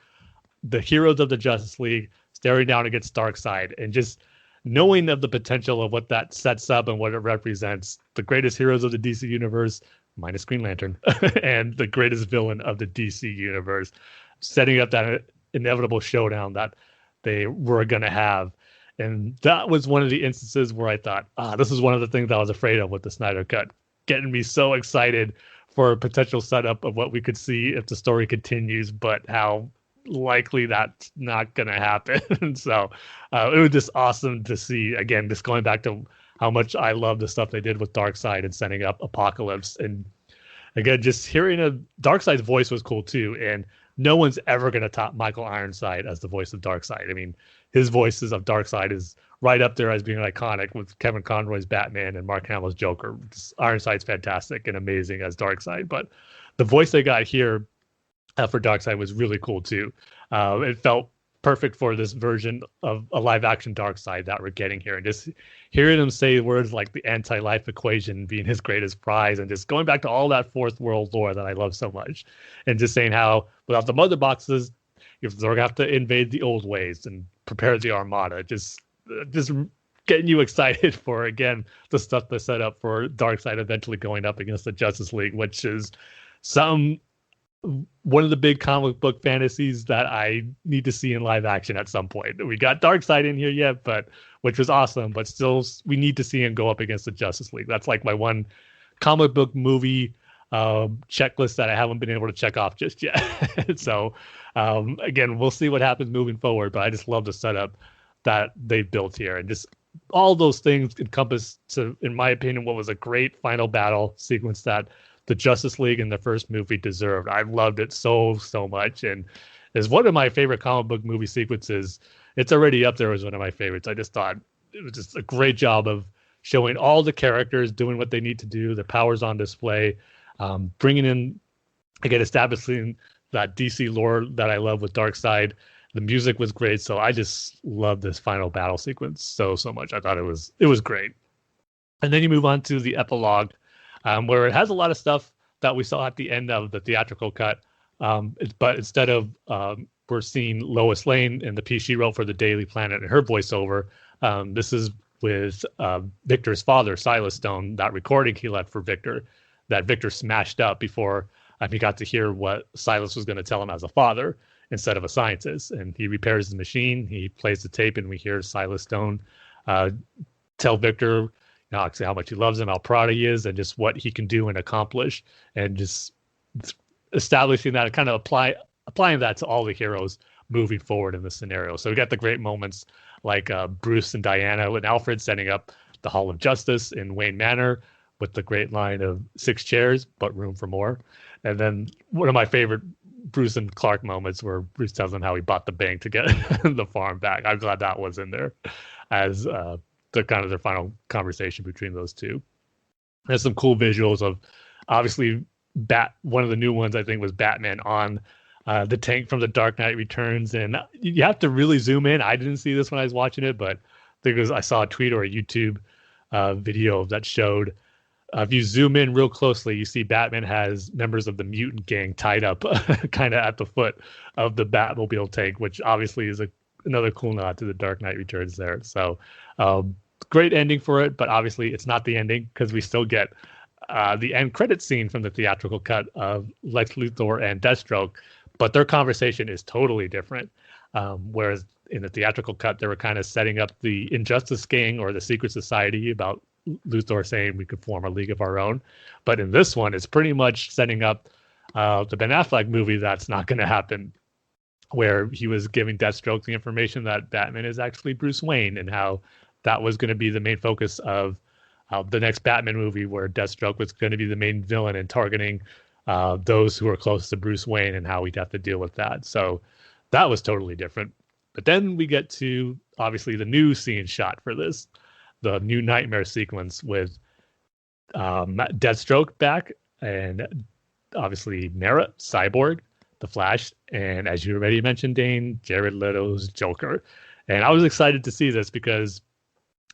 the heroes of the Justice League, staring down against Darkseid, and just knowing of the potential of what that sets up and what it represents. The greatest heroes of the DC universe, minus Green Lantern, and the greatest villain of the DC universe, setting up that inevitable showdown that they were going to have. And that was one of the instances where I thought, this is one of the things I was afraid of with the Snyder Cut, getting me so excited for a potential setup of what we could see if the story continues, but how likely that's not going to happen. So it was just awesome to see, again, just going back to how much I love the stuff they did with Darkseid and setting up Apocalypse. And again, just hearing Darkseid's voice was cool too. And no one's ever going to top Michael Ironside as the voice of Darkseid. I mean, his voices of Darkseid is right up there as being iconic with Kevin Conroy's Batman and Mark Hamill's Joker. Ironside's fantastic and amazing as Darkseid, but the voice they got here for Darkseid was really cool too. It felt perfect for this version of a live-action Darkseid that we're getting here, and just hearing him say words like the anti-life equation being his greatest prize, and just going back to all that Fourth World lore that I love so much, and just saying how without the mother boxes, they're going to have to invade the old ways and prepare the Armada. Just getting you excited for, again, the stuff they set up for Darkseid eventually going up against the Justice League, which is one of the big comic book fantasies that I need to see in live action at some point. We got Darkseid in here yet, but which was awesome, but still we need to see him go up against the Justice League. That's like my one comic book movie checklist that I haven't been able to check off just yet. So again, we'll see what happens moving forward, but I just love the setup that they've built here, and just all those things encompass to, in my opinion, what was a great final battle sequence that the Justice League in the first movie deserved. I loved it so much, and is one of my favorite comic book movie sequences. It's already up there as one of my favorites. I just thought it was just a great job of showing all the characters doing what they need to do, their powers on display, bringing in, again, establishing that DC lore that I love with Darkseid. The music was great, so I just love this final battle sequence so much. I thought it was great. And then you move on to the epilogue, where it has a lot of stuff that we saw at the end of the theatrical cut. But instead of we're seeing Lois Lane in the piece she wrote for the Daily Planet and her voiceover, this is with Victor's father, Silas Stone, that recording he left for Victor, that Victor smashed up before he got to hear what Silas was going to tell him as a father instead of a scientist. And he repairs the machine, he plays the tape, and we hear Silas Stone tell Victor, how much he loves him, how proud he is, and just what he can do and accomplish, and just establishing that and kind of applying that to all the heroes moving forward in the scenario. So we got the great moments like Bruce and Diana and Alfred setting up the Hall of Justice in Wayne Manor with the great line of 6 chairs, but room for more. And then one of my favorite Bruce and Clark moments where Bruce tells them how he bought the bank to get the farm back. I'm glad that was in there as the kind of their final conversation between those two. There's some cool visuals of, obviously, one of the new ones I think was Batman on the tank from The Dark Knight Returns, and you have to really zoom in. I didn't see this when I was watching it, but I saw a tweet or a YouTube video that showed if you zoom in real closely, you see Batman has members of the mutant gang tied up kind of at the foot of the Batmobile tank, which obviously is another cool nod to The Dark Knight Returns there. So great ending for it, but obviously it's not the ending because we still get the end credit scene from the theatrical cut of Lex Luthor and Deathstroke, but their conversation is totally different. Whereas in the theatrical cut, they were kind of setting up the Injustice Gang or the Secret Society about Luthor saying we could form a league of our own. But in this one, it's pretty much setting up the Ben Affleck movie that's not going to happen, where he was giving Deathstroke the information that Batman is actually Bruce Wayne, and how that was going to be the main focus of the next Batman movie, where Deathstroke was going to be the main villain and targeting those who are close to Bruce Wayne and how we'd have to deal with that. So that was totally different. But then we get to, obviously, the new scene shot for this, the new nightmare sequence with Deathstroke back, and obviously Mara, Cyborg, The Flash, and as you already mentioned, Dane, Jared Leto's Joker. And I was excited to see this because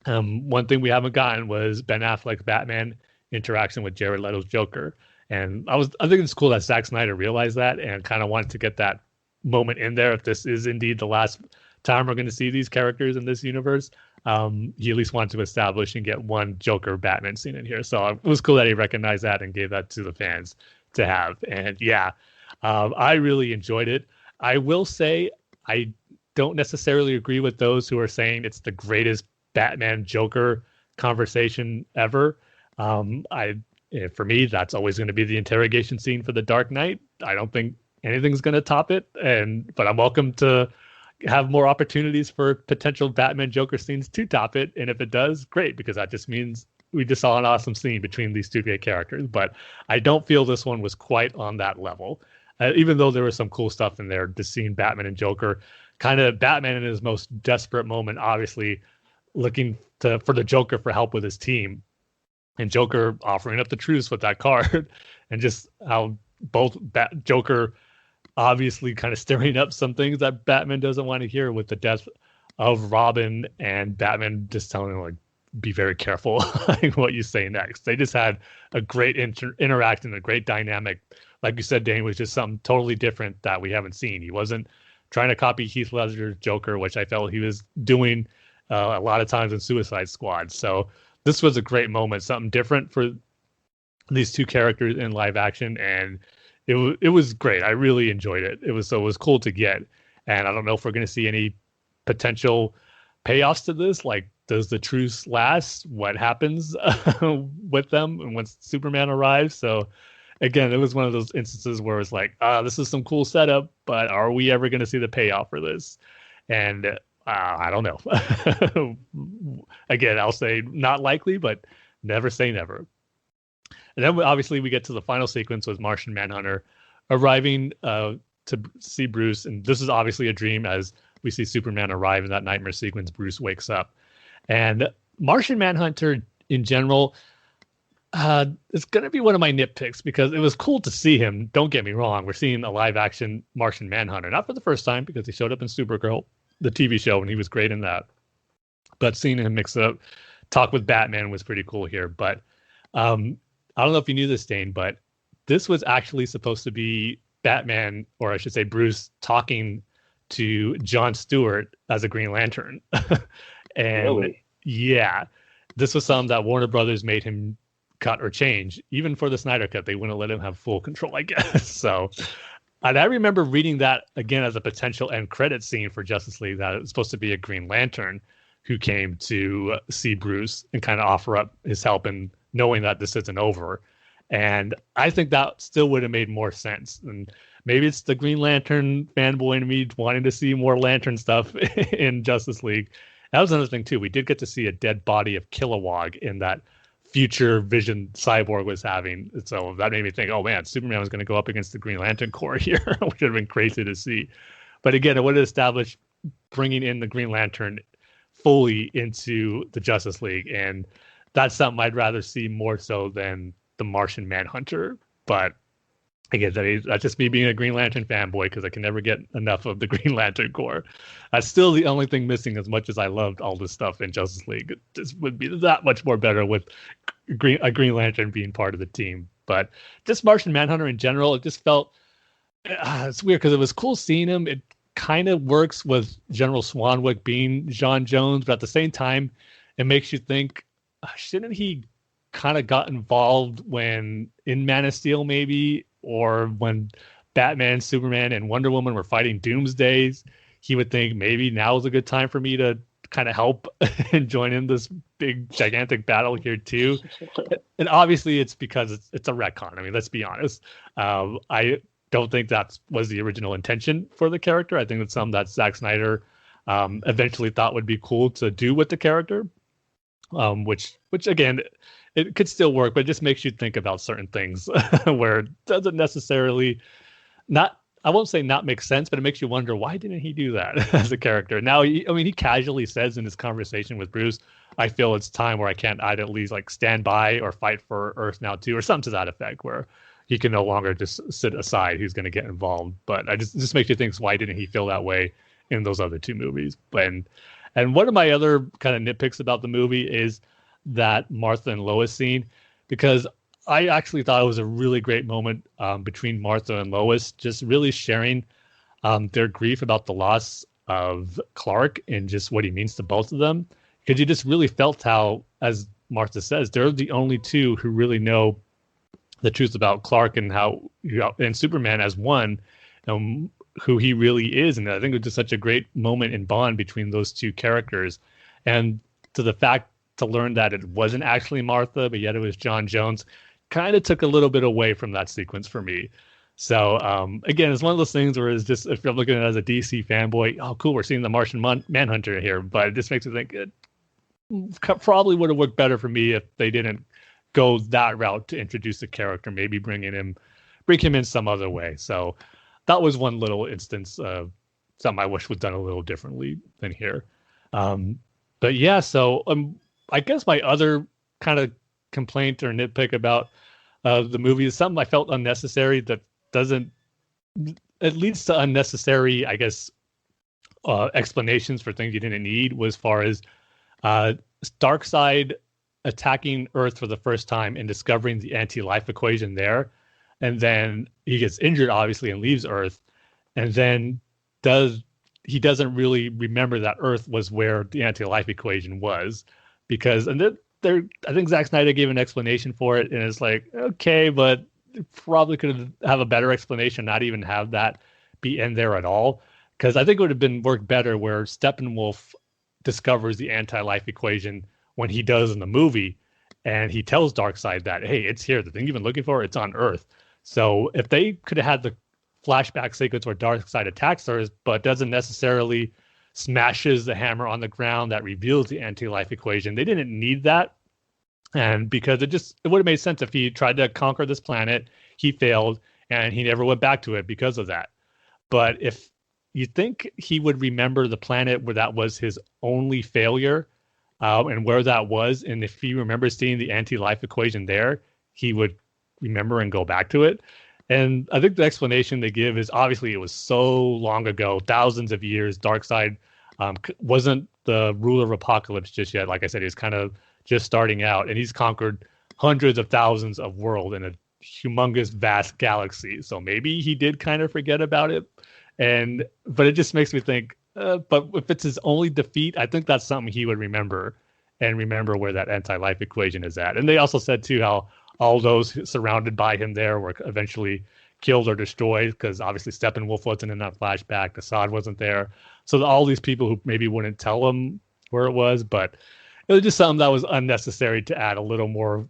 one thing we haven't gotten was Ben Affleck's Batman interaction with Jared Leto's Joker. And I think it's cool that Zack Snyder realized that and kind of wanted to get that moment in there. If this is indeed the last time we're going to see these characters in this universe, he at least wanted to establish and get one Joker Batman scene in here. So it was cool that he recognized that and gave that to the fans to have. And yeah, I really enjoyed it. I will say I don't necessarily agree with those who are saying it's the greatest Batman Joker conversation ever. For me, that's always going to be the interrogation scene for The Dark Knight. I don't think anything's going to top it. But I'm welcome to have more opportunities for potential Batman Joker scenes to top it. And if it does, great, because that just means we just saw an awesome scene between these two great characters. But I don't feel this one was quite on that level. Even though there was some cool stuff in there, the scene Batman and Joker, kind of Batman in his most desperate moment, obviously looking for the Joker for help with his team, and Joker offering up the truce with that card, and just how both Joker obviously kind of stirring up some things that Batman doesn't want to hear with the death of Robin, and Batman just telling him, like, be very careful what you say next. They just had a great interaction, a great dynamic. Like you said, Dane, was just something totally different that we haven't seen. He wasn't trying to copy Heath Ledger's Joker, which I felt he was doing a lot of times in Suicide Squad. So this was a great moment, something different for these two characters in live action, and it was great. I really enjoyed it. It was cool to get, and I don't know if we're going to see any potential payoffs to this. Like, does the truce last? What happens with them and once Superman arrives? So again, it was one of those instances where it's like, this is some cool setup, but are we ever going to see the payoff for this? And I don't know. Again, I'll say not likely, but never say never. And then obviously we get to the final sequence with Martian Manhunter arriving to see Bruce. And this is obviously a dream as we see Superman arrive in that nightmare sequence. Bruce wakes up. And Martian Manhunter in general, it's going to be one of my nitpicks because it was cool to see him. Don't get me wrong. We're seeing a live action Martian Manhunter, not for the first time because he showed up in Supergirl, the TV show, and he was great in that. But seeing him mix up, talk with Batman was pretty cool here. But I don't know if you knew this, Dane, but this was actually supposed to be Batman, or I should say Bruce, talking to Jon Stewart as a Green Lantern. And Really? yeah, this was something that Warner Brothers made him cut or change. Even for the Snyder cut, they wouldn't let him have full control, I guess. So, and I remember reading that again as a potential end credit scene for Justice League, that it was supposed to be a Green Lantern who came to see Bruce and kind of offer up his help, and knowing that this isn't over. And I think that still would have made more sense. And maybe it's the Green Lantern fanboy in me wanting to see more Lantern stuff in Justice League. That was another thing too. We did get to see a dead body of Kilowog in that future vision Cyborg was having. So that made me think, oh man, Superman was going to go up against the Green Lantern Corps here, which would have been crazy to see. But again, it would have established bringing in the Green Lantern fully into the Justice League. And that's something I'd rather see more so than the Martian Manhunter. But again, that's just me being a Green Lantern fanboy because I can never get enough of the Green Lantern Corps. That's still the only thing missing, as much as I loved all this stuff in Justice League. It just would be that much more better with a Green Lantern being part of the team. But just Martian Manhunter in general, it just felt it's weird because it was cool seeing him. It kind of works with General Swanwick being John Jones, but at the same time, it makes you think, shouldn't he kind of got involved when in Man of Steel maybe, or when Batman, Superman, and Wonder Woman were fighting Doomsdays? He would think maybe now is a good time for me to kind of help and join in this big gigantic battle here too. And obviously it's because it's a retcon. I mean, let's be honest. I don't think that was the original intention for the character. I think it's something that Zack Snyder eventually thought would be cool to do with the character, which again, it could still work, but it just makes you think about certain things where it doesn't necessarily I won't say not make sense, but it makes you wonder, why didn't he do that as a character? Now, he casually says in his conversation with Bruce, I feel it's time where I can't I'd at least like stand by or fight for Earth now too, or something to that effect, where he can no longer just sit aside. He's going to get involved. But it just makes you think, why didn't he feel that way in those other two movies? And one of my other kind of nitpicks about the movie is that Martha and Lois scene, because I actually thought it was a really great moment between Martha and Lois, just really sharing their grief about the loss of Clark and just what he means to both of them. Because you just really felt how, as Martha says, they're the only two who really know the truth about Clark and how, and Superman as one, who he really is. And I think it was just such a great moment in bond between those two characters. And to the fact to learn that it wasn't actually Martha, but yet it was John Jones, kind of took a little bit away from that sequence for me. So again, it's one of those things where it's just, if you're looking at it as a DC fanboy, oh cool, we're seeing the Martian Manhunter here, but it just makes me think it probably would have worked better for me if they didn't go that route to introduce the character, maybe bring him in some other way. So that was one little instance of something I wish was done a little differently than here. But yeah, so I guess my other kind of complaint or nitpick about the movie is something I felt unnecessary that doesn't, it leads to unnecessary, I guess, explanations for things you didn't need, was as far as Darkseid attacking Earth for the first time and discovering the anti-life equation there. And then he gets injured, obviously, and leaves Earth. And then he doesn't really remember that Earth was where the anti-life equation was. Because, and I think Zack Snyder gave an explanation for it, and it's like, okay, but probably could have a better explanation, not even have that be in there at all. Because I think it would have been worked better where Steppenwolf discovers the anti-life equation when he does in the movie, and he tells Darkseid that, hey, it's here. The thing you've been looking for, it's on Earth. So if they could have had the flashback sequence where Darkseid attacks Earth, but doesn't necessarily smashes the hammer on the ground that reveals the anti-life equation, they didn't need that. And because it would have made sense if he tried to conquer this planet, he failed, and he never went back to it because of that. But if you think he would remember the planet where that was his only failure, and where that was, and if he remembers seeing the anti-life equation there, he would remember and go back to it. And I think the explanation they give is, obviously it was so long ago, thousands of years. Darkseid wasn't the ruler of Apocalypse just yet. Like I said, he's kind of just starting out, and he's conquered hundreds of thousands of worlds in a humongous, vast galaxy. So maybe he did kind of forget about it. But it just makes me think, but if it's his only defeat, I think that's something he would remember, and remember where that anti-life equation is at. And they also said too how all those surrounded by him there were eventually killed or destroyed, because obviously Steppenwolf wasn't in that flashback, Assad wasn't there. So all these people who maybe wouldn't tell him where it was, but it was just something that was unnecessary to add a little more,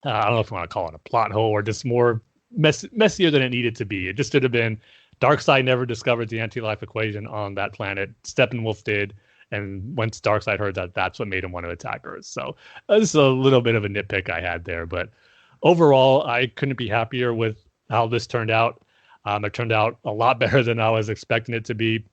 I don't know if you want to call it a plot hole, or just more messier than it needed to be. It just should have been, Darkseid never discovered the anti-life equation on that planet. Steppenwolf did, and once Darkseid heard that, that's what made him want to attack Earth. So this is a little bit of a nitpick I had there, but overall, I couldn't be happier with how this turned out. It turned out a lot better than I was expecting it to be.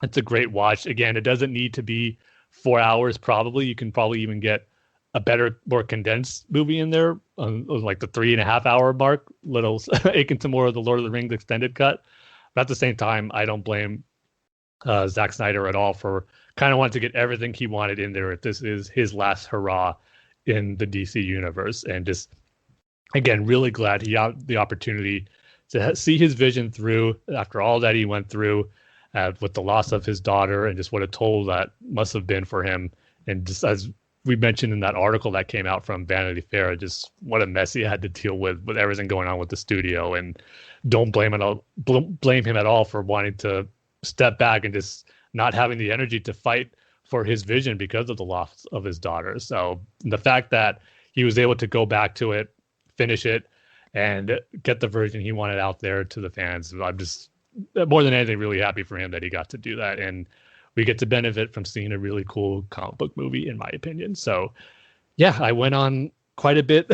It's a great watch. Again, it doesn't need to be 4 hours. Probably you can probably even get a better, more condensed movie in there, like the 3.5 hour mark. Little akin to more of the Lord of the Rings extended cut. But at the same time, I don't blame Zack Snyder at all for kind of wanting to get everything he wanted in there. If this is his last hurrah in the DC universe, and just, again, really glad he got the opportunity to see his vision through after all that he went through with the loss of his daughter, and just what a toll that must have been for him. And just as we mentioned in that article that came out from Vanity Fair, just what a mess he had to deal with everything going on with the studio. And don't blame him at all for wanting to step back and just not having the energy to fight for his vision because of the loss of his daughter. So the fact that he was able to go back to it, finish it, and get the version he wanted out there to the fans, I'm just more than anything really happy for him that he got to do that. And we get to benefit from seeing a really cool comic book movie, in my opinion. So yeah, I went on quite a bit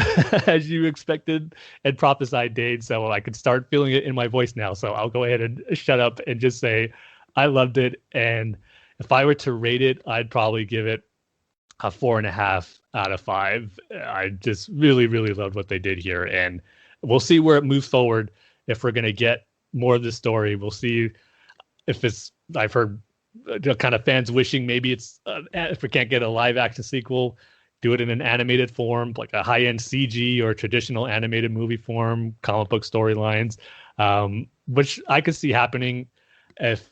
as you expected and prophesied, Dane. So I could start feeling it in my voice now. So I'll go ahead and shut up and just say I loved it. And if I were to rate it, I'd probably give it a 4.5 out of 5. I just really, really loved what they did here. And we'll see where it moves forward. If we're going to get more of the story, we'll see if it's, I've heard kind of fans wishing maybe it's, if we can't get a live action sequel, do it in an animated form, like a high-end CG or traditional animated movie form, comic book storylines, which I could see happening if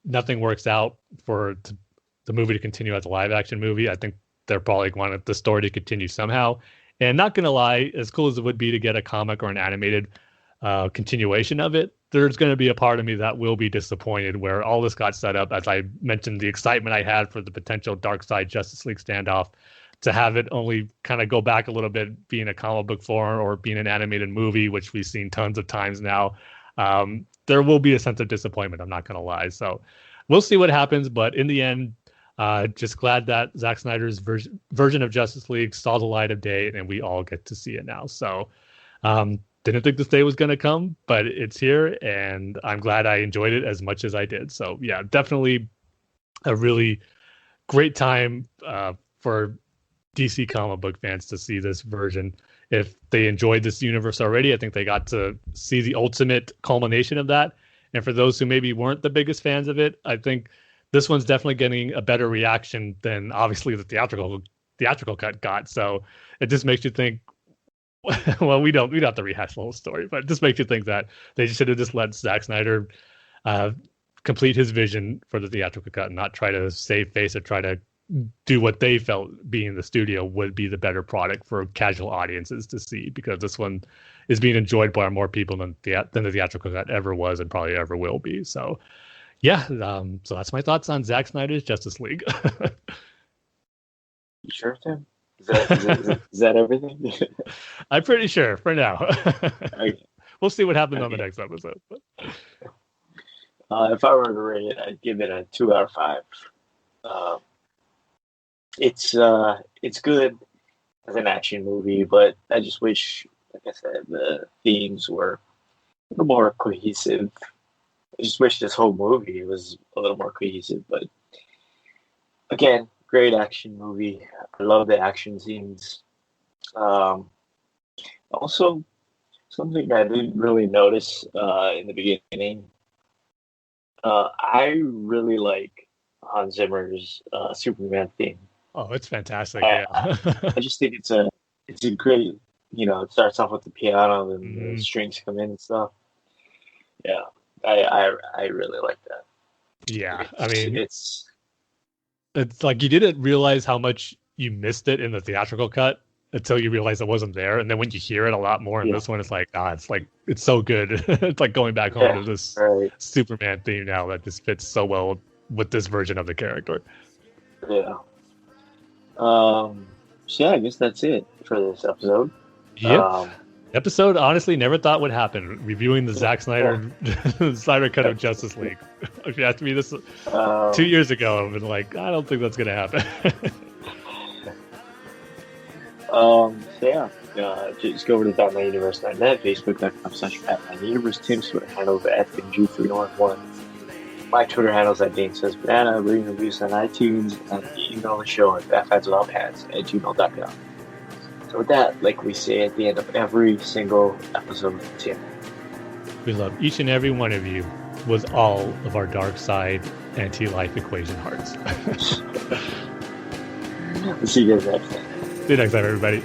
nothing works out for the movie to continue as a live action movie. I think they're probably wanting the story to continue somehow. And not going to lie, as cool as it would be to get a comic or an animated continuation of it, there's going to be a part of me that will be disappointed where all this got set up, as I mentioned, the excitement I had for the potential Darkseid Justice League standoff, to have it only kind of go back a little bit, being a comic book form or being an animated movie, which we've seen tons of times now. There will be a sense of disappointment. I'm not going to lie. So we'll see what happens. But in the end, just glad that Zack Snyder's version of Justice League saw the light of day, and we all get to see it now. So didn't think this day was going to come, but it's here, and I'm glad I enjoyed it as much as I did. So yeah, definitely a really great time for DC comic book fans to see this version. If they enjoyed this universe already, I think they got to see the ultimate culmination of that. And for those who maybe weren't the biggest fans of it, I think this one's definitely getting a better reaction than obviously the theatrical cut got. So it just makes you think, well, we don't have to rehash the whole story, but it just makes you think that they should have just let Zack Snyder complete his vision for the theatrical cut and not try to save face or try to do what they felt being the studio would be the better product for casual audiences to see, because this one is being enjoyed by more people than the theatrical cut ever was and probably ever will be. So yeah, so that's my thoughts on Zack Snyder's Justice League. You sure, Tim? Is that everything? I'm pretty sure for now. Okay. We'll see what happens on the next episode. But. If I were to rate it, I'd give it a 2 out of 5. It's good as an action movie, but I just wish, like I said, the themes were a little more cohesive. I just wish this whole movie was a little more cohesive. But again, great action movie. I love the action scenes. Also, something I didn't really notice in the beginning. I really like Hans Zimmer's Superman theme. Oh, it's fantastic! Yeah, I just think it's a great. It starts off with the piano and the strings come in and stuff. Yeah, I really like that. Yeah, I mean, it's like you didn't realize how much you missed it in the theatrical cut until you realize it wasn't there, and then when you hear it a lot more in this one, it's like, it's so good. It's like going back home to this Superman theme now that just fits so well with this version of the character. Yeah. So yeah, I guess that's it for this episode. Yep. Episode honestly never thought would happen. Reviewing the Zack Snyder Snyder cut of Justice League. If you asked me this 2 years ago, I've been like, I don't think that's gonna happen. So yeah, just go over to BatmanUniverse.net, Facebook.com/BatmanUniverse, Tim's Twitter handle is @TimG311. My Twitter handle is @DaneSaysBanana, reading reviews on iTunes, and email the show at batfanswithoutpants@gmail.com. So with that, like we say at the end of every single episode, Tim, we love each and every one of you with all of our dark side anti-life equation hearts. we'll see you guys next time. See you next time, everybody.